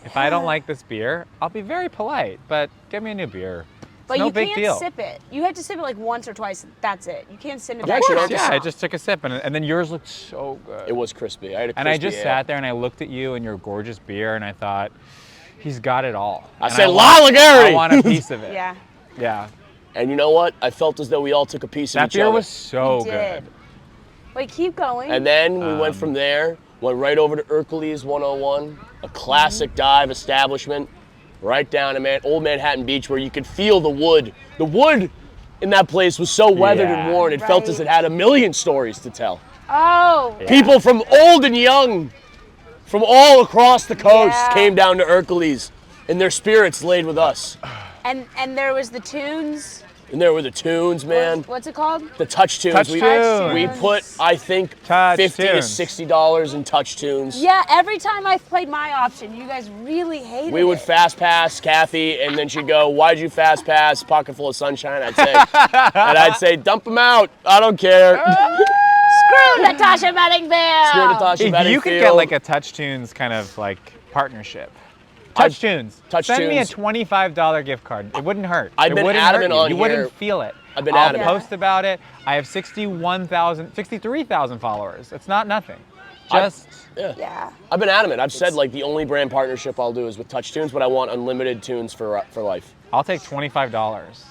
If I don't like this beer, I'll be very polite, but give me a new beer. But no you big can't deal. sip it. You had to sip it like once or twice. That's it. You can't sip it Of back. course you down. don't. Yeah, I just took a sip, and then yours looked so good. It was crispy. I had a crispy And I just ale. sat there and I looked at you and your gorgeous beer, and I thought, he's got it all. I And said, want- "La Lagarity!" I want a piece of it. Yeah. Yeah. And you know what? I felt as though we all took a piece of That each beer other. was so You good. did. Wait, keep going. And then we went from there, went right over to Hercules 101, a classic dive establishment, right down to Old Manhattan Beach, where you could feel the wood. The wood in that place was so weathered and Yeah. worn, it felt as Right. it had a million stories to tell. oh. Yeah. People from old and young, from all across the coast, Yeah. came down to Hercules, and their spirits laid with us. And there was the tunes. And there were the tunes, man. What's it called? The touch tunes. Touch we, tunes. we put, I think, Touch $50 to tunes. $60 in touch tunes. Yeah, every time I played my option, you guys really hated We would it. fast pass Kathy, and then she'd go, "Why'd you fast pass? Pocket full of sunshine." I'd say, "Dump them out. I don't care." Screw Natasha Bedingfield. Screw Natasha If you could get Bedingfield. like a Touch Tunes kind of like partnership. Touch Tunes. Touch Send me a Tunes. $25 gift card. It wouldn't hurt. I've It been wouldn't adamant hurt you. on You here. wouldn't feel it. I've been I'll adamant. post about it. I have 63,000 followers. It's not nothing. Just Yeah. I've been adamant. I've said like the only brand partnership I'll do is with Touch Tunes, but I want unlimited tunes for life. I'll take $25.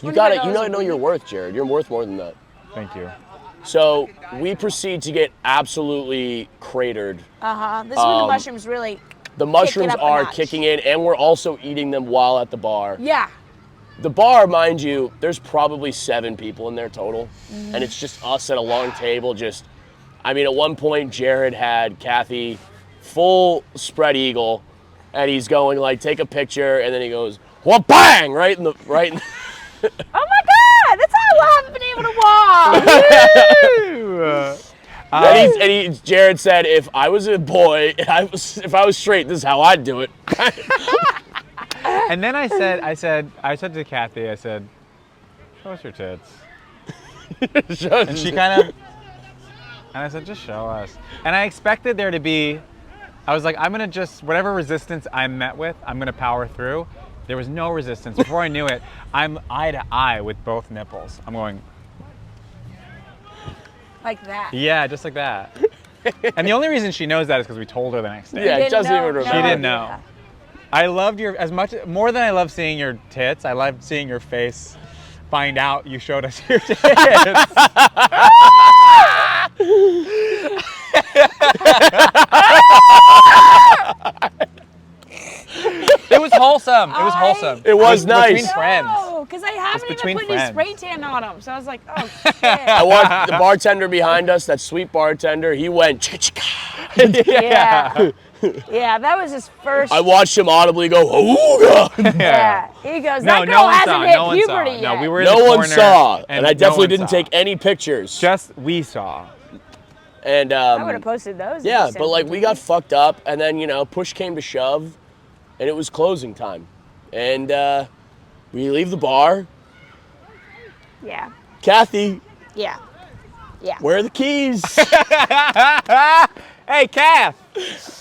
You got it. You $25 know your worth, Jared. You're worth more than that. Thank you. So we proceed to get absolutely cratered. This is when the mushrooms really. The mushrooms up a are notch. kicking in, and we're also eating them while at the bar. Yeah. The bar, mind you, there's probably 7 people in there total, and it's just us at a long table. I mean, at one point, Jared had Kathy full spread eagle, and he's going like, take a picture, and then he goes, well, bang, right in the. Oh my God! That's how I love being able to walk. Jared said, if I was a boy, if I was straight, this is how I'd do it. And then I said to Kathy, I said, show us your tits. And she kind of, and I said, just show us. And I expected there to be, I was like, I'm gonna just, whatever resistance I'm met with, I'm gonna power through. There was no resistance. Before I knew it, I'm eye to eye with both nipples. I'm going, Like that. yeah, just like that. And the only reason she knows that is because we told her the next day. Yeah, You didn't doesn't know? even remember. She didn't know. idea. I loved more than I love seeing your tits, I loved seeing your face find out you showed us your tits. It was wholesome. It was wholesome. It was nice. Between friends. No, because I haven't even between put any friends. spray tan on them. So I was like, oh shit. I watched the bartender behind us, that sweet bartender, he went, chicka, chicka. Yeah. Yeah, that was his first. I watched him audibly go, ooga. Yeah. He goes, No, that girl no one hasn't saw. hit No one saw. puberty yet. No, we were in the No one corner, saw, and I no definitely one didn't saw. take any pictures. Just we saw. And I would have posted those. if yeah, you sent but like them we to got me. fucked up, and then push came to shove, and it was closing time, and we leave the bar. Yeah. Kathy, Yeah. Yeah. where are the keys? Hey, Kath,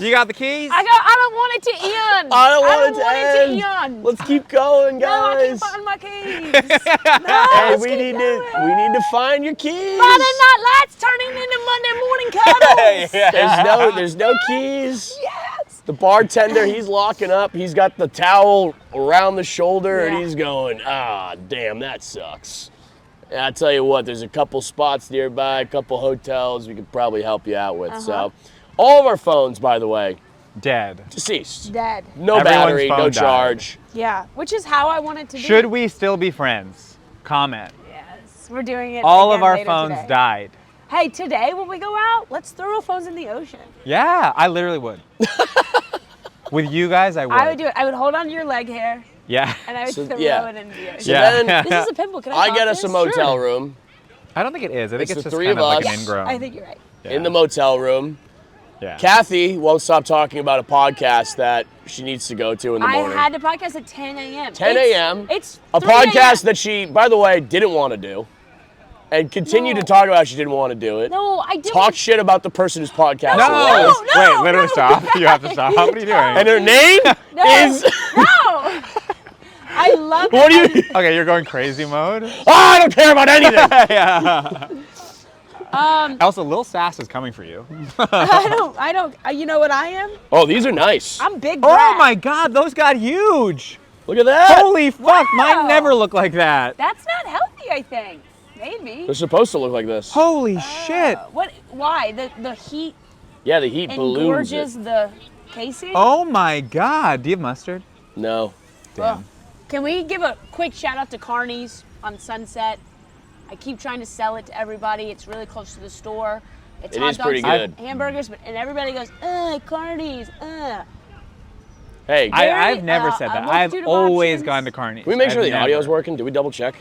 you got the keys? I don't want it to end. I don't want want it end. to end. Let's keep going, No, I guys. can't find my keys. No, Hey, let's we keep need going. to find your keys. Friday Night Lights turning into Monday morning cuddles. There's no keys. Yes. The bartender, he's locking up. He's got the towel around the shoulder, and Yeah. he's going, damn, that sucks. And I tell you what, there's a couple spots nearby, a couple hotels we could probably help you out with. So, all of our phones, by the way, Dead. Deceased. Dead. No Everyone's battery, phone no died. charge. Yeah, which is how I want it to be. Should we still be friends? Comment. Yes, we're doing it. All again of our later phones today. died. Hey, today when we go out, let's throw our phones in the ocean. Yeah, I literally would. With you guys, I would. I would do it. I would hold on to your leg hair Yeah. and I would So, throw yeah. it in the ocean. So Yeah. then This is a pimple. Can I I pop get us a this? motel room. I don't think it is. I think It's it's the just three kind of of like us. an ingrown. I think you're right. Yeah. In the motel room. Yeah. Kathy won't stop talking about a podcast that she needs to go to in the I morning. had the podcast at 10 a.m. 10 a.m. It's A 3 podcast a.m. that she, by the way, didn't want to do. And continued No. to talk about she didn't want to do it. No, I didn't. Talk shit about the person whose podcast No! it was. No, Wait, literally no, stop. You have to stop. What are you doing? And her name No. is... No. I love What do it. you... Okay, you're going crazy mode? I don't care about anything. Yeah. Also, Lil Sas is coming for you. I don't. You know what I am? Oh, these are nice. I'm big. Oh brat. my god, those got huge. Look at that. Holy fuck, mine Wow. never look like that. That's not healthy. I think. Maybe. They're supposed to look like this. Holy shit. What? Why? The heat Yeah, the heat balloons it. engorges the casing. Oh my god. Do you have mustard? No. Ugh. Can we give a quick shout out to Carney's on Sunset? I keep trying to sell it to everybody. It's really close to the store. It's It hot is dogs pretty and good. hamburgers, and everybody goes, Carney's, Hey, I've never said that. I've multitude of always options. gone to Carney's. can we make sure I've the audio's never. working? Did we double check?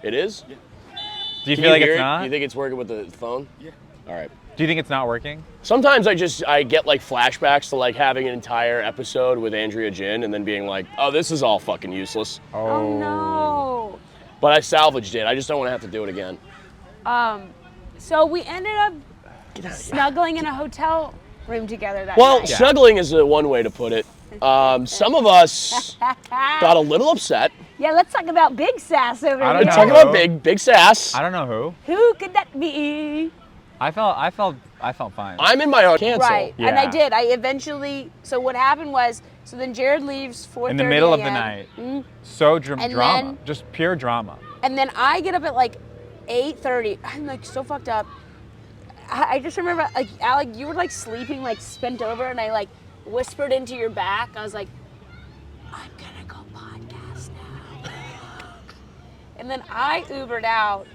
It is? Do you Can feel like hear it's it? not? You think it's working with the phone? Yeah. All right. Do you think it's not working? Sometimes I get like flashbacks to like having an entire episode with Andrea Jin and then being like, oh, this is all fucking useless. Oh no. But I salvaged it. I just don't want to have to do it again. So we ended up Get out of here. snuggling in a hotel room together that Well, night. snuggling is one way to put it. Some of us got a little upset. Yeah, let's talk about Big Sass over I here. don't know. Talk about big sass. I don't know who. Who could that be? I felt fine. I'm in my own cancel. Right, and I Yeah. did. I eventually. So what happened was, so then Jared leaves 4:30 In the middle of the a.m.. night. Mhm. So And drama. then- Just pure drama. And then I get up at like 8:30. I'm like so fucked up. I just remember, like, Alec, you were like sleeping, like spent over, and I like whispered into your back. I was like, I'm gonna go podcast now. And then I Ubered out,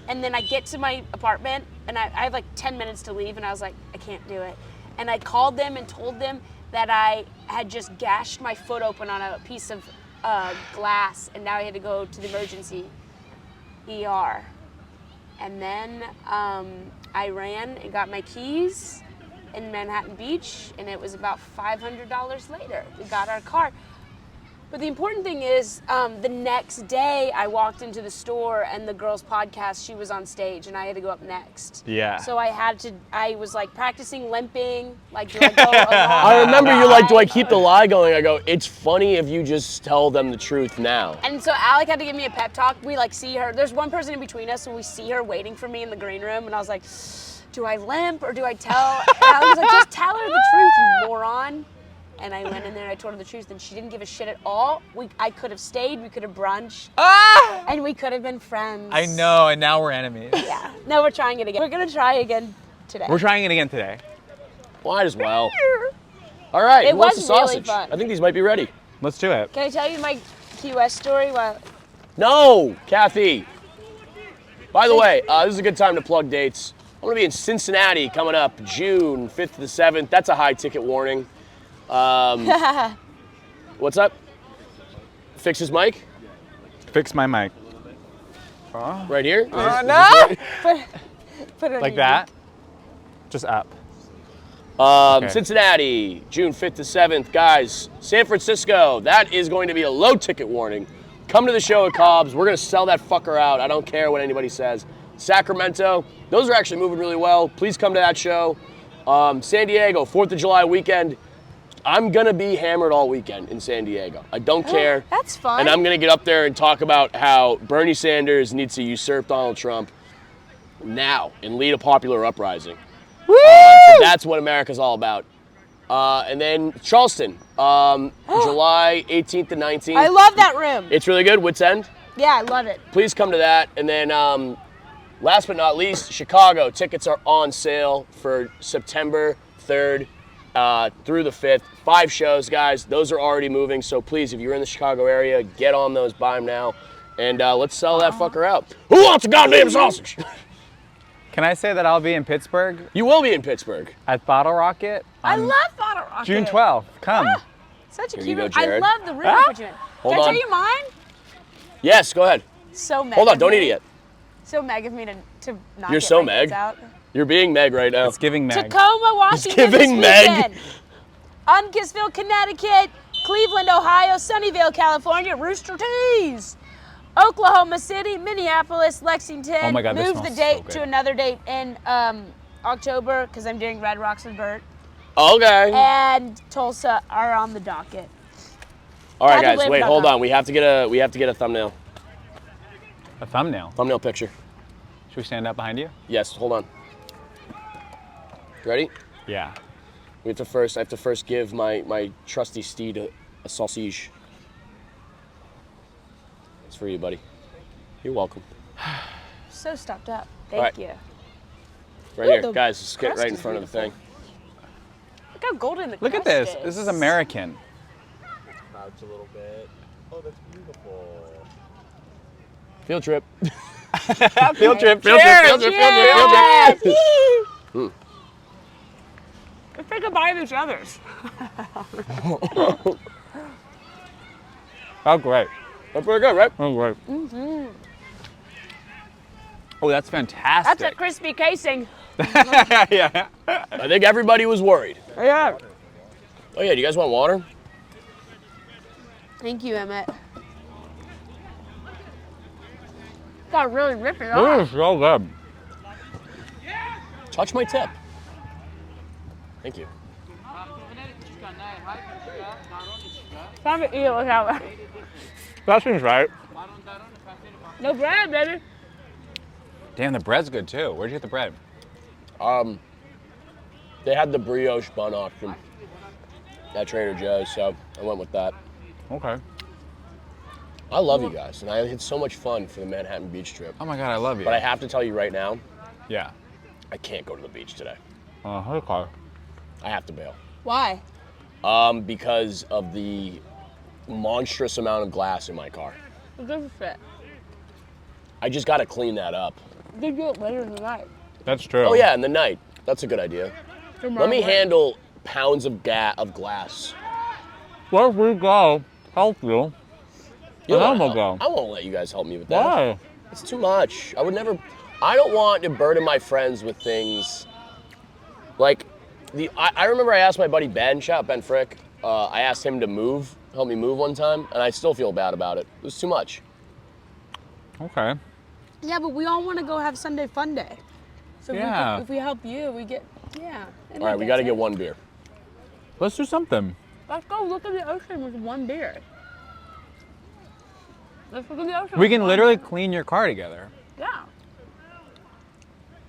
and then I get to my apartment, and I have like 10 minutes to leave, and I was like, I can't do it. And I called them and told them that I had just gashed my foot open on a piece of glass, and now I had to go to the emergency ER. And then I ran and got my keys in Manhattan Beach, and it was about $500 later. We got our car. But the important thing is, the next day I walked into the store, and the girl's podcast, she was on stage, and I had to go up next. Yeah. So I was like practicing limping, like, do I go along? I remember you're like, do I keep the lie going? I go, it's funny if you just tell them the truth now. And so Alec had to give me a pep talk. We like see her. There's one person in between us, and we see her waiting for me in the green room. And I was like, do I limp or do I tell? And I was like, just tell her the truth, you moron. And I went in there and I told her the truth, and she didn't give a shit at all. I could have stayed. We could have brunched. And we could have been friends. I know, and now we're enemies. Yeah. No, we're trying it again. We're gonna try again today. We're trying it again today. Might as well. All right, It who wants was the really sausage? fun. I think these might be ready. Let's do it. Can I tell you my Key West story? Well, No, Kathy. By the way, this is a good time to plug dates. I'm gonna be in Cincinnati coming up June 5th to the 7th. That's a high ticket warning. What's up? Fix his mic? Fix my mic. Right here? No! put it on Like your that? Just up. Okay. Cincinnati, June 5th to 7th. Guys, San Francisco, that is going to be a low ticket warning. Come to the show at Cobb's. We're going to sell that fucker out. I don't care what anybody says. Sacramento, those are actually moving really well. Please come to that show. San Diego, 4th of July weekend. I'm going to be hammered all weekend in San Diego. I don't care. That's fun. And I'm going to get up there and talk about how Bernie Sanders needs to usurp Donald Trump now and lead a popular uprising. Woo! So that's what America's all about. And then Charleston, July 18th to 19th. I love that room. It's really good, Wits End. Yeah, I love it. Please come to that. And then last but not least, Chicago. Tickets are on sale for September 3rd. through the 5th. 5 shows, guys. Those are already moving. So please, if you're in the Chicago area, get on those, buy them now. And let's sell that fucker out. Who wants a goddamn sausage? Can I say that I'll be in Pittsburgh You will be in Pittsburgh. at Bottle Rocket I on love Bottle Rocket. June 12th? Come. Such a Here cute you go, room. I Jared. love the room Ah. put you in. Hold Can I on. tell you mine? Yes, go ahead. So Meg. Hold on, of don't me. eat it yet. So Meg of me to not You're get so my Meg. kids out. You're being Meg right now. It's giving Meg. Tacoma, Washington giving this Meg. weekend. Uncasville, Connecticut. Cleveland, Ohio. Sunnyvale, California. Rooster Teeth. Oklahoma City, Minneapolis, Lexington. Oh my God, this Move the smells date so good. to another date in October because I'm doing Red Rocks with Bert. Okay. And Tulsa are on the docket. All right, guys. Wait, Tadpole.com. hold on. We have to get a thumbnail. A thumbnail. Thumbnail picture. Should we stand up behind you? Yes. Hold on. Ready? Yeah. I have to first give my trusty steed a sausage. It's for you, buddy. You're welcome. So stuffed up. All right. Thank you. Right Ooh, here, the guys. Let's get crust right in is front of the thing. Look how golden the Look at crust this. This is American. Crouch a little bit. Oh, that's beautiful. Field trip. Field trip. Cheers! Field trip. Let's take a bite of each other's. Oh, great. That's pretty good, right? Oh, great. Oh, that's fantastic. That's a crispy casing. Yeah. I think everybody was worried. Yeah. Oh yeah, do you guys want water? Thank you, Emmett. Gotta really rip it This off. is so good. Touch my tip. Thank you. Time to eat it without That seems right. no bread, baby. Damn, the bread's good too. Where'd you get the bread? They had the brioche bun option at Trader Joe's, so I went with that. Okay. I love you guys, and I had so much fun for the Manhattan Beach trip. Oh my God, I love you. But I have to tell you right now, Yeah. I can't go to the beach today. Okay. I have to bail. Why? Because of the monstrous amount of glass in my car. Who gives a shit? I just got to clean that up. They do it later in the night. That's true. Oh yeah, in the night. That's a good idea. Tomorrow Let me morning. handle pounds of glass. Where we go, help you. You And know, then we'll go. I won't let you guys help me with that. Why? It's too much. I don't want to burden my friends with things. Like, I remember I asked my buddy Ben, shout out Ben Frick, I asked him to help me move one time, and I still feel bad about it. It was too much. Okay. Yeah, but we all want to go have Sunday fun day. So Yeah. if we help you, we get, yeah. All right, we got to get one beer. Let's do something. Let's go look at the ocean with one beer. Let's look at the ocean We with can one literally beer. clean your car together. Yeah.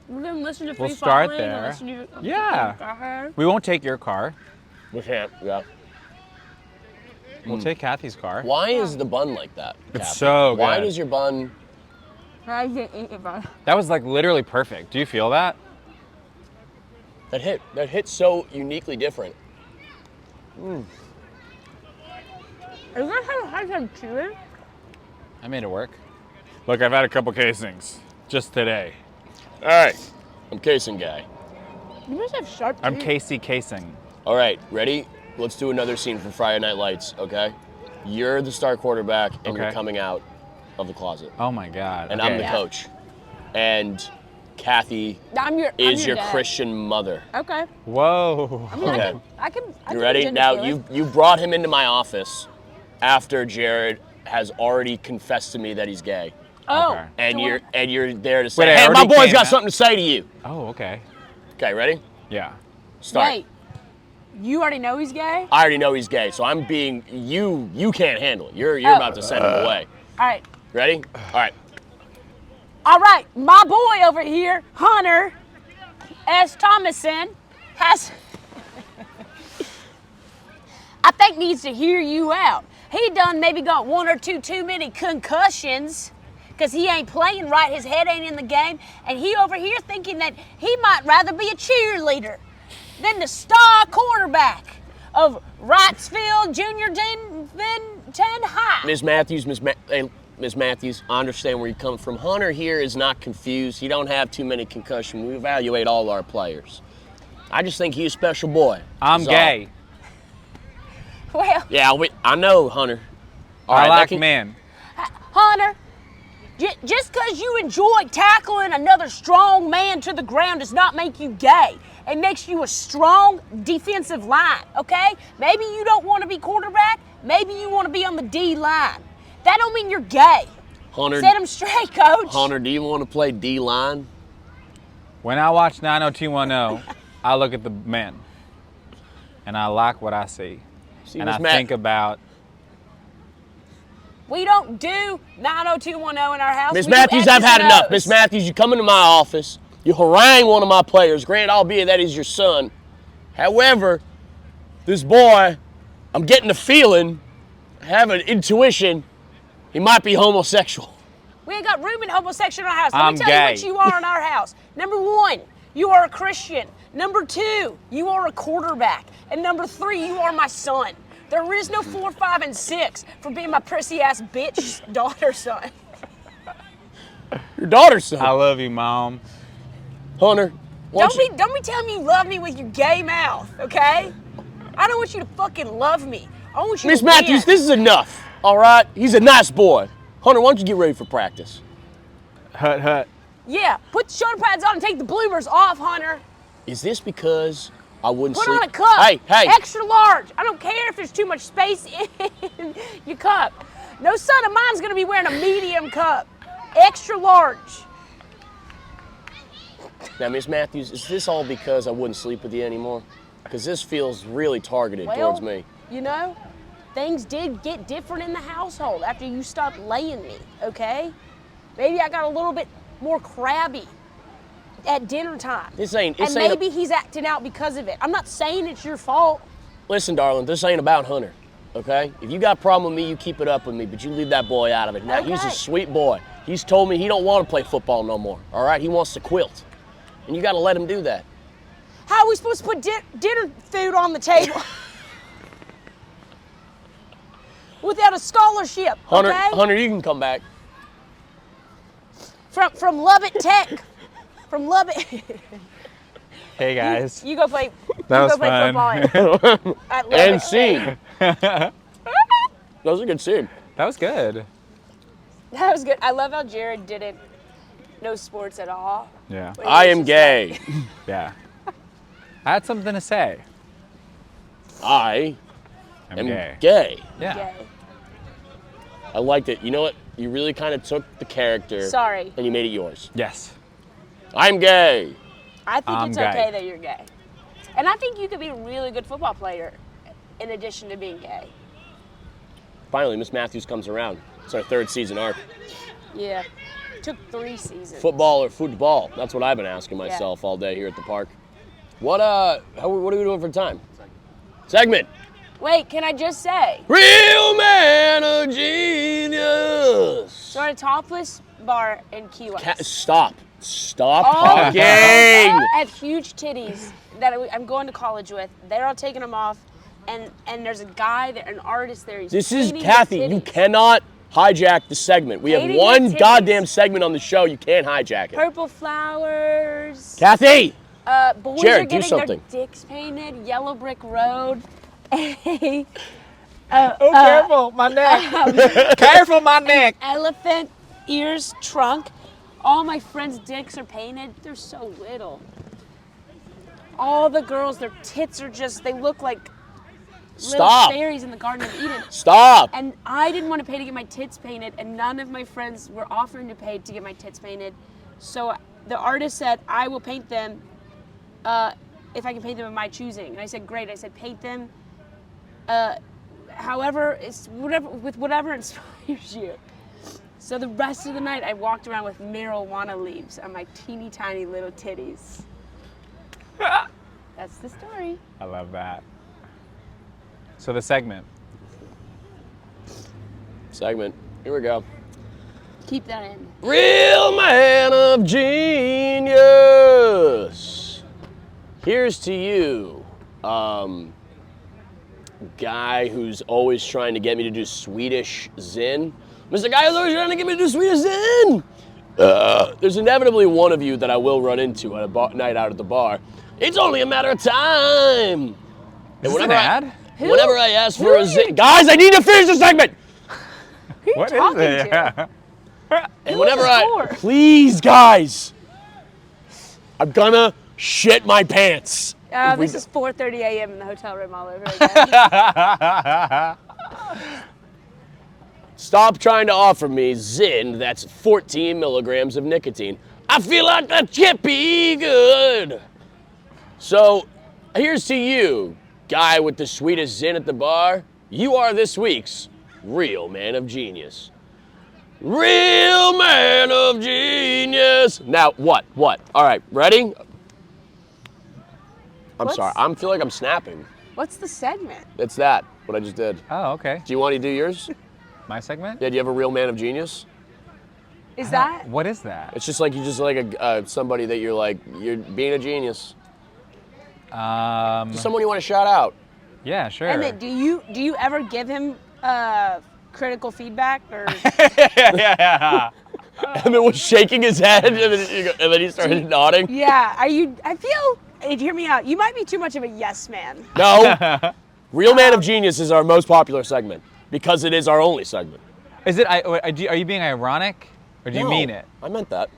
We can listen to We'll Free start Falling and there. listen to Yeah. We won't take your car. We can't, yeah. We'll take Kathy's car. Why is the bun like that? It's Kathy? so Why good. does your bun... I didn't eat it, but That was like literally perfect. Do you feel that? That hit so uniquely different. are you guys having a hard time chewing? I made it work. Look, I've had a couple casings just today. All right, I'm casing guy. You must have sharp teeth. I'm Casey casing. All right, ready? Let's do another scene from Friday Night Lights, okay? You're the star quarterback, and you're Okay. coming out of the closet. Oh my God. And okay. I'm the coach. And Kathy I'm your is dad. Christian mother. Okay. Whoa. I mean, Okay. I can You ready? gender Now, fluid. you brought him into my office after Jared has already confessed to me that he's gay. Oh. Okay. And so you're there to say, Wait, I hey, my already boy's came got out. something to say to you. Oh, okay. Okay, ready? Yeah. Start. Wait. You already know he's gay? I already know he's gay, so I'm being, you can't handle it. You're Oh. about to send him away. All right. Ready? All right. All right. My boy over here, Hunter S. Thomason, has, I think, needs to hear you out. He done maybe got one or two too many concussions because he ain't playing right. His head ain't in the game. And he over here thinking that he might rather be a cheerleader. than the star quarterback of Wrightsville Junior Ten High. Miss Matthews, Miss Matthews, I understand where you're coming from. Hunter here is not confused. He don't have too many concussions. We evaluate all our players. I just think he's a special boy. I'm gay. Well, Yeah, I know, Hunter. All I right, like men. Hunter, just because you enjoy tackling another strong man to the ground does not make you gay. It makes you a strong defensive line, okay? Maybe you don't want to be quarterback. Maybe you want to be on the D line. That don't mean you're gay. Hunter, Set him straight, coach. Hunter, do you want to play D-line? When I watch 90210, I look at the men, and I like what I see. See, And Miss I Matt- think about, We don't do 90210 in our house. Miss We do Matthews, I've X's had and enough. O's. Miss Matthews, you come into my office, you harangue one of my players. Granted, albeit that is your son. However, this boy, I'm getting a feeling, I have an intuition, he might be homosexual. We ain't got room in homosexual in our house. Let I'm me tell you gay. what you are in our house. Number 1, you are a Christian. Number 2, you are a quarterback. And number 3, you are my son. There is no 4, 5, and 6 for being my prissy ass bitch daughter son. Your daughter's son. I love you, Mom. Hunter, Don't be telling me you love me with your gay mouth, okay? I don't want you to fucking love me. I want you Miss to Matthews, win. this is enough, all right? He's a nice boy. Hunter, why don't you get ready for practice? Hut, hut. Yeah, put the shoulder pads on and take the bloomers off, Hunter. Is this because I wouldn't Put sleep? on a cup. Hey, Extra large. I don't care if there's too much space in your cup. No son of mine's gonna be wearing a medium cup. Extra large. Now, Miss Matthews, is this all because I wouldn't sleep with you anymore? Because this feels really targeted Well, towards me. you know, things did get different in the household after you stopped laying me, okay? Maybe I got a little bit more crabby at dinner time. And maybe he's acting out because of it. I'm not saying it's your fault. Listen, darling, this ain't about Hunter, okay? If you got a problem with me, you keep it up with me, but you leave that boy out of it. Now, he's a Okay. sweet boy. He's told me he don't want to play football no more, all right? He wants to quilt. And you got to let him do that. How are we supposed to put dinner food on the table without a scholarship, Hunter, okay? Hunter, you can come back. From Lubbock Tech. From Lubbock. Hey, guys. You go play. That you was go play fun. football at Lubbock And Tech. scene. That was a good scene. That was good. That was good. I love how Jared didn't know sports at all. Yeah. But he I was am just gay. like, Yeah. I had something to say. I I'm am gay. gay. Yeah. gay. I liked it. You know what? You really kind of took the character Sorry. and you made it yours. Yes. I'm gay. I think I'm it's gay. okay that you're gay. And I think you could be a really good football player in addition to being gay. Finally, Miss Matthews comes around. It's our 3rd season arc. Yeah. Took 3 seasons. Football or football? That's what I've been asking myself all day here at the park. What are we doing for time? Segment. Wait, can I just say? Real man of genius. So we're at a topless bar in Key West. Stop All talking. the girls have huge titties that I'm going to college with. They're all taking them off, and there's a guy there, an artist there. He's This is painting Kathy. their You titties. cannot hijack the segment. We have Painting one their titties. goddamn segment on the show. You can't hijack it. Purple flowers. Kathy. Boys Jared, are do getting something. their dicks painted. Yellow brick road. Oh, careful, my neck. Careful, my neck. Elephant ears trunk. All my friends' dicks are painted. They're so little. All the girls, their tits are just, they look like Stop. little fairies in the Garden of Eden. Stop. And I didn't want to pay to get my tits painted, and none of my friends were offering to pay to get my tits painted. So the artist said, I will paint them if I can paint them of my choosing. And I said, great. I said, paint them however, it's whatever inspires you. So the rest of the night, I walked around with marijuana leaves on my teeny tiny little titties. That's the story. I love that. So the segment. Segment. Here we go. Keep that in. Real man of genius. Here's to you, guy who's always trying to get me to do Swedish Zin. Mr. Guy who's always trying to get me to do Swedish Zin. There's inevitably one of you that I will run into at a night out at the bar. It's only a matter of time. Is this an ad? Whenever I ask for a Zin, guys, I need to finish the segment. Who are you What talking is it? to? And Who whenever is it for? please, guys, I'm gonna shit my pants. This is 4:30 a.m. in the hotel room all over again. Stop trying to offer me Zin that's 14 milligrams of nicotine. I feel like that can't be good. So, here's to you, guy with the sweetest Zin at the bar. You are this week's real man of genius. Real man of genius. Now, what? All right, ready? I'm sorry. I feel like I'm snapping. What's the segment? It's that, what I just did. Oh, okay. Do you want to do yours? My segment? Yeah, do you have a real man of genius? Is that? What is that? It's just like you just like somebody that you're being a genius. Just someone you want to shout out. Yeah, sure. And then, do you ever give him critical feedback or? Yeah. Emmett was shaking his head and then he started nodding. Yeah. I feel. Hear me out. You might be too much of a yes man. No. Real man of genius is our most popular segment because it is our only segment. Is it? Are you being ironic, or do you mean it? I meant that.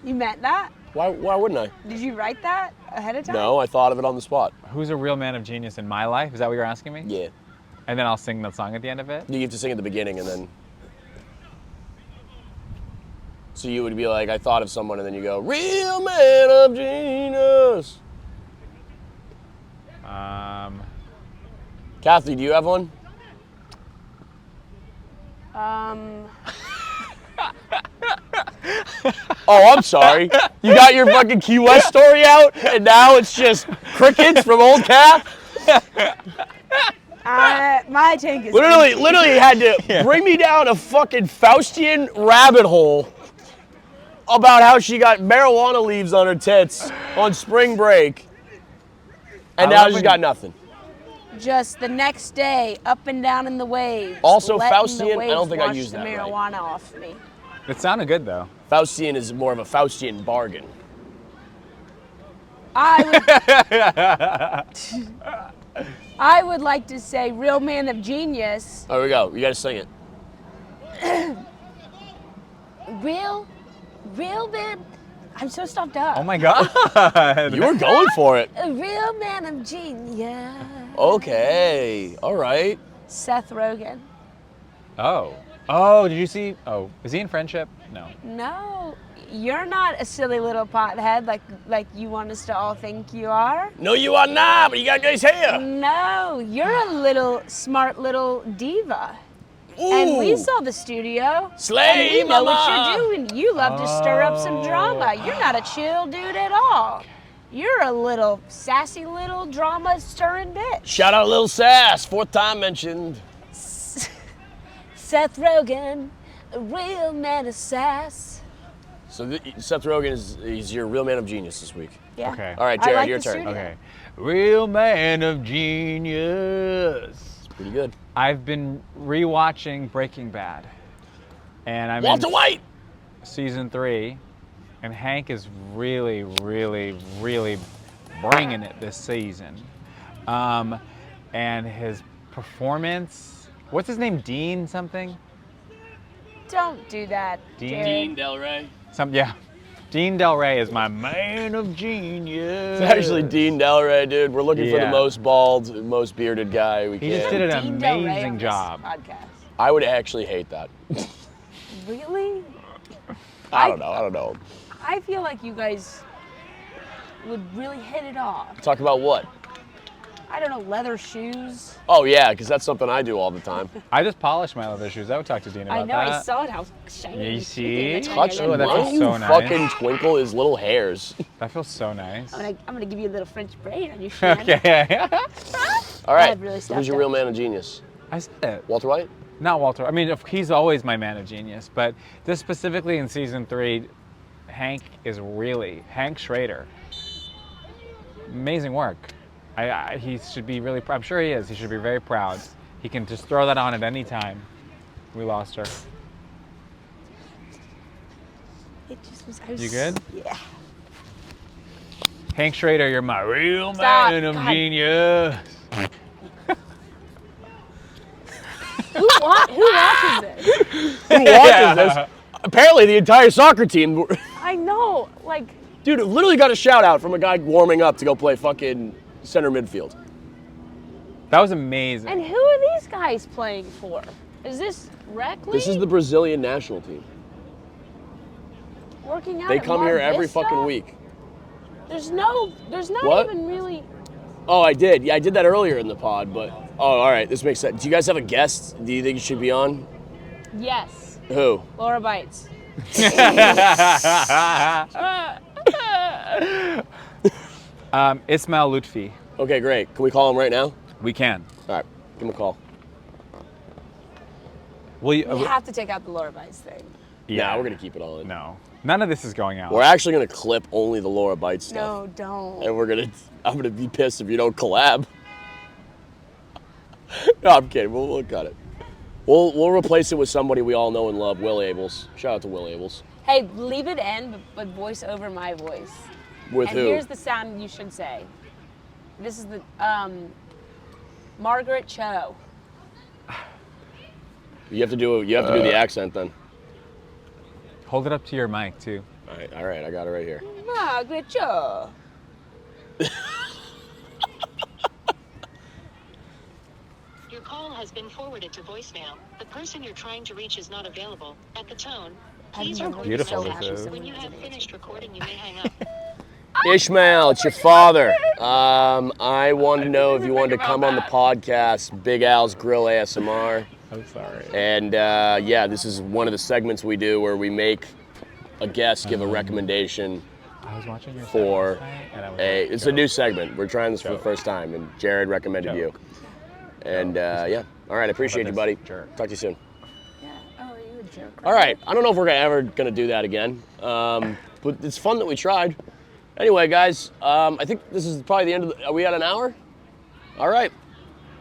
You meant that? Why wouldn't I? Did you write that ahead of time? No, I thought of it on the spot. Who's a real man of genius in my life? Is that what you're asking me? Yeah. And then I'll sing that song at the end of it? You have to sing at the beginning and then. So you would be like, I thought of someone, and then you go, real man of genius. Kathy, do you have one? Oh, I'm sorry. You got your fucking Key West story out, and now it's just crickets from old Kath? My tank is Literally had to bring me down a fucking Faustian rabbit hole about how she got marijuana leaves on her tits on spring break, and now she's got nothing. just the next day, up and down in the waves. Also, letting Faustian, the I waves don't think I wash used the that right. marijuana off me. It sounded good though. Faustian is more of a Faustian bargain. I would like to say real man of genius. There we go. You gotta sing it. Real man. I'm so stuffed up. Oh my god. You were going for it. A real man of genius. Okay. All right. Seth Rogen. Oh, did you see? Oh, is he in Friendship? No. No, you're not a silly little pothead like you want us to all think you are. No, you are not, but you got nice hair. No, you're a little smart little diva. Ooh. And we saw the studio. Slay, and we know mama. what you're doing. You love to stir up some drama. You're not a chill dude at all. You're a little sassy little drama stirring bitch. Shout out Lil Sas, 4th time mentioned. Seth Rogen, a real man of sass. So Seth Rogen he's your real man of genius this week. Yeah. Okay. All right, I Jared, like your the turn. studio. Okay. Real man of genius. It's pretty good. I've been rewatching Breaking Bad, and I'm Walter in White. season 3, and Hank is really, really, really bringing it this season. And his performance. What's his name? Dean something? Don't do that, Jared. Dean Del Rey. Dean Del Rey is my man of genius. It's actually Dean Del Rey, dude. We're looking for the Yeah. most bald, most bearded guy we He can. just did an Dean Del Rey amazing on this job. podcast. I would actually hate that. Really? I don't know. I feel like you guys would really hit it off. Talk about what? I don't know, leather shoes. Oh yeah, because that's something I do all the time. I just polished my leather shoes. I would talk to Dean about I know, that. I saw it, how shiny. You and see? cute they Touch are. Oh, that why feels don't you so nice. fucking twinkle his little hairs? That feels so nice. I'm gonna give you a little French braid on your shin. Okay. All right, I've really who's stepped your up. real man of genius? I said it. Walter White? Not Walter. I mean, he's always my man of genius, but this specifically in season 3, Hank Schrader. amazing work. He should be really. I'm sure he is. He should be very proud. He can just throw that on at any time. We lost her. It just was. You good? Yeah. Hank Schrader, you're my real Stop. man of God. genius. Who watches this? Who watches this? Apparently, the entire soccer team. I know, like. Dude, it literally got a shout out from a guy warming up to go play fucking center midfield. That was amazing. And who are these guys playing for? Is this rec league? This is the Brazilian national team. Working out. They at come Mar here every Vista? fucking week. There's not What? even really. Oh, I did. Yeah, I did that earlier in the pod, but all right, this makes sense. Do you guys have a guest? Do you think you should be on? Yes. Who? Laura Bites. Ismail Lutfi. Okay, great. Can we call him right now? We can. All right, give him a call. Will you? We have to take out the Laura Bites thing. Yeah, we're gonna keep it on. No, none of this is going out. We're actually gonna clip only the Laura Bites stuff. No, don't. And I'm gonna be pissed if you don't collab. No, I'm kidding. We'll cut it. We'll replace it with somebody we all know and love, Will Abels. Shout out to Will Abels. Hey, leave it in, but voice over my voice. With And who? here's the sound you should say. This is the Margaret Cho. You have to do the accent then. Hold it up to your mic too. All right, I got it right here. Margaret Cho. Your call has been forwarded to voicemail. The person you're trying to reach is not available. At the tone, please never record Beautiful your this message. is. When you have finished recording, you may hang up. Ishmael, it's your father. I wanted to know if you wanted to come on the podcast, Big Al's Grill ASMR. I'm sorry. And yeah, this is one of the segments we do where we make a guest give a recommendation I was watching your for segment tonight, and I was it's a new segment. We're trying this for the first time, and Jared recommended you. And yeah, all right, I appreciate you, buddy. Jerk. Talk to you soon. Yeah. Oh, are you a jerk? All right, I don't know if we're ever gonna do that again, but it's fun that we tried. Anyway, guys, I think this is probably the end of the, are we at an hour? All right.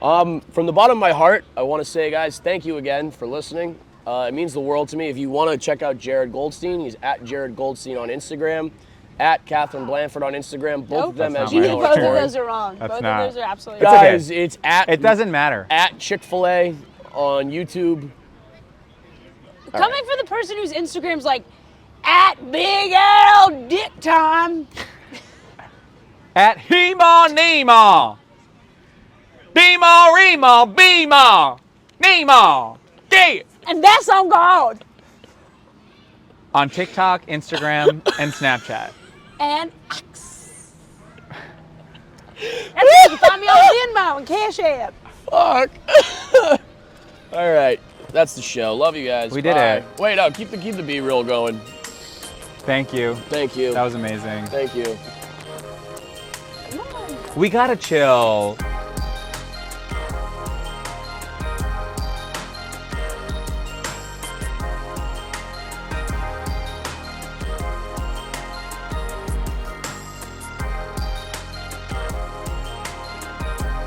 From the bottom of my heart, I want to say, guys, thank you again for listening. It means the world to me. If you want to check out Jared Goldstein, he's at Jared Goldstein on Instagram, at Katherine Blandford on Instagram. Both of them, That's as not you my know, Both are of touring. those are wrong. That's Both not. of those are absolutely It's wrong. okay. Guys, it's at It doesn't matter. at Chick-fil-A on YouTube. Coming for the person whose Instagram's like, at Big Al Dick Time. At HEE MAW PEE PAW. B-Maw, Nemo, D. And that's on God. On TikTok, Instagram, and Snapchat. And X. That's it. You find me on Venmo and Cash App. Fuck. All right, that's the show. Love you guys. We did Bye. it. Wait, no, keep the B-reel going. Thank you. Thank you. That was amazing. Thank you. We gotta chill.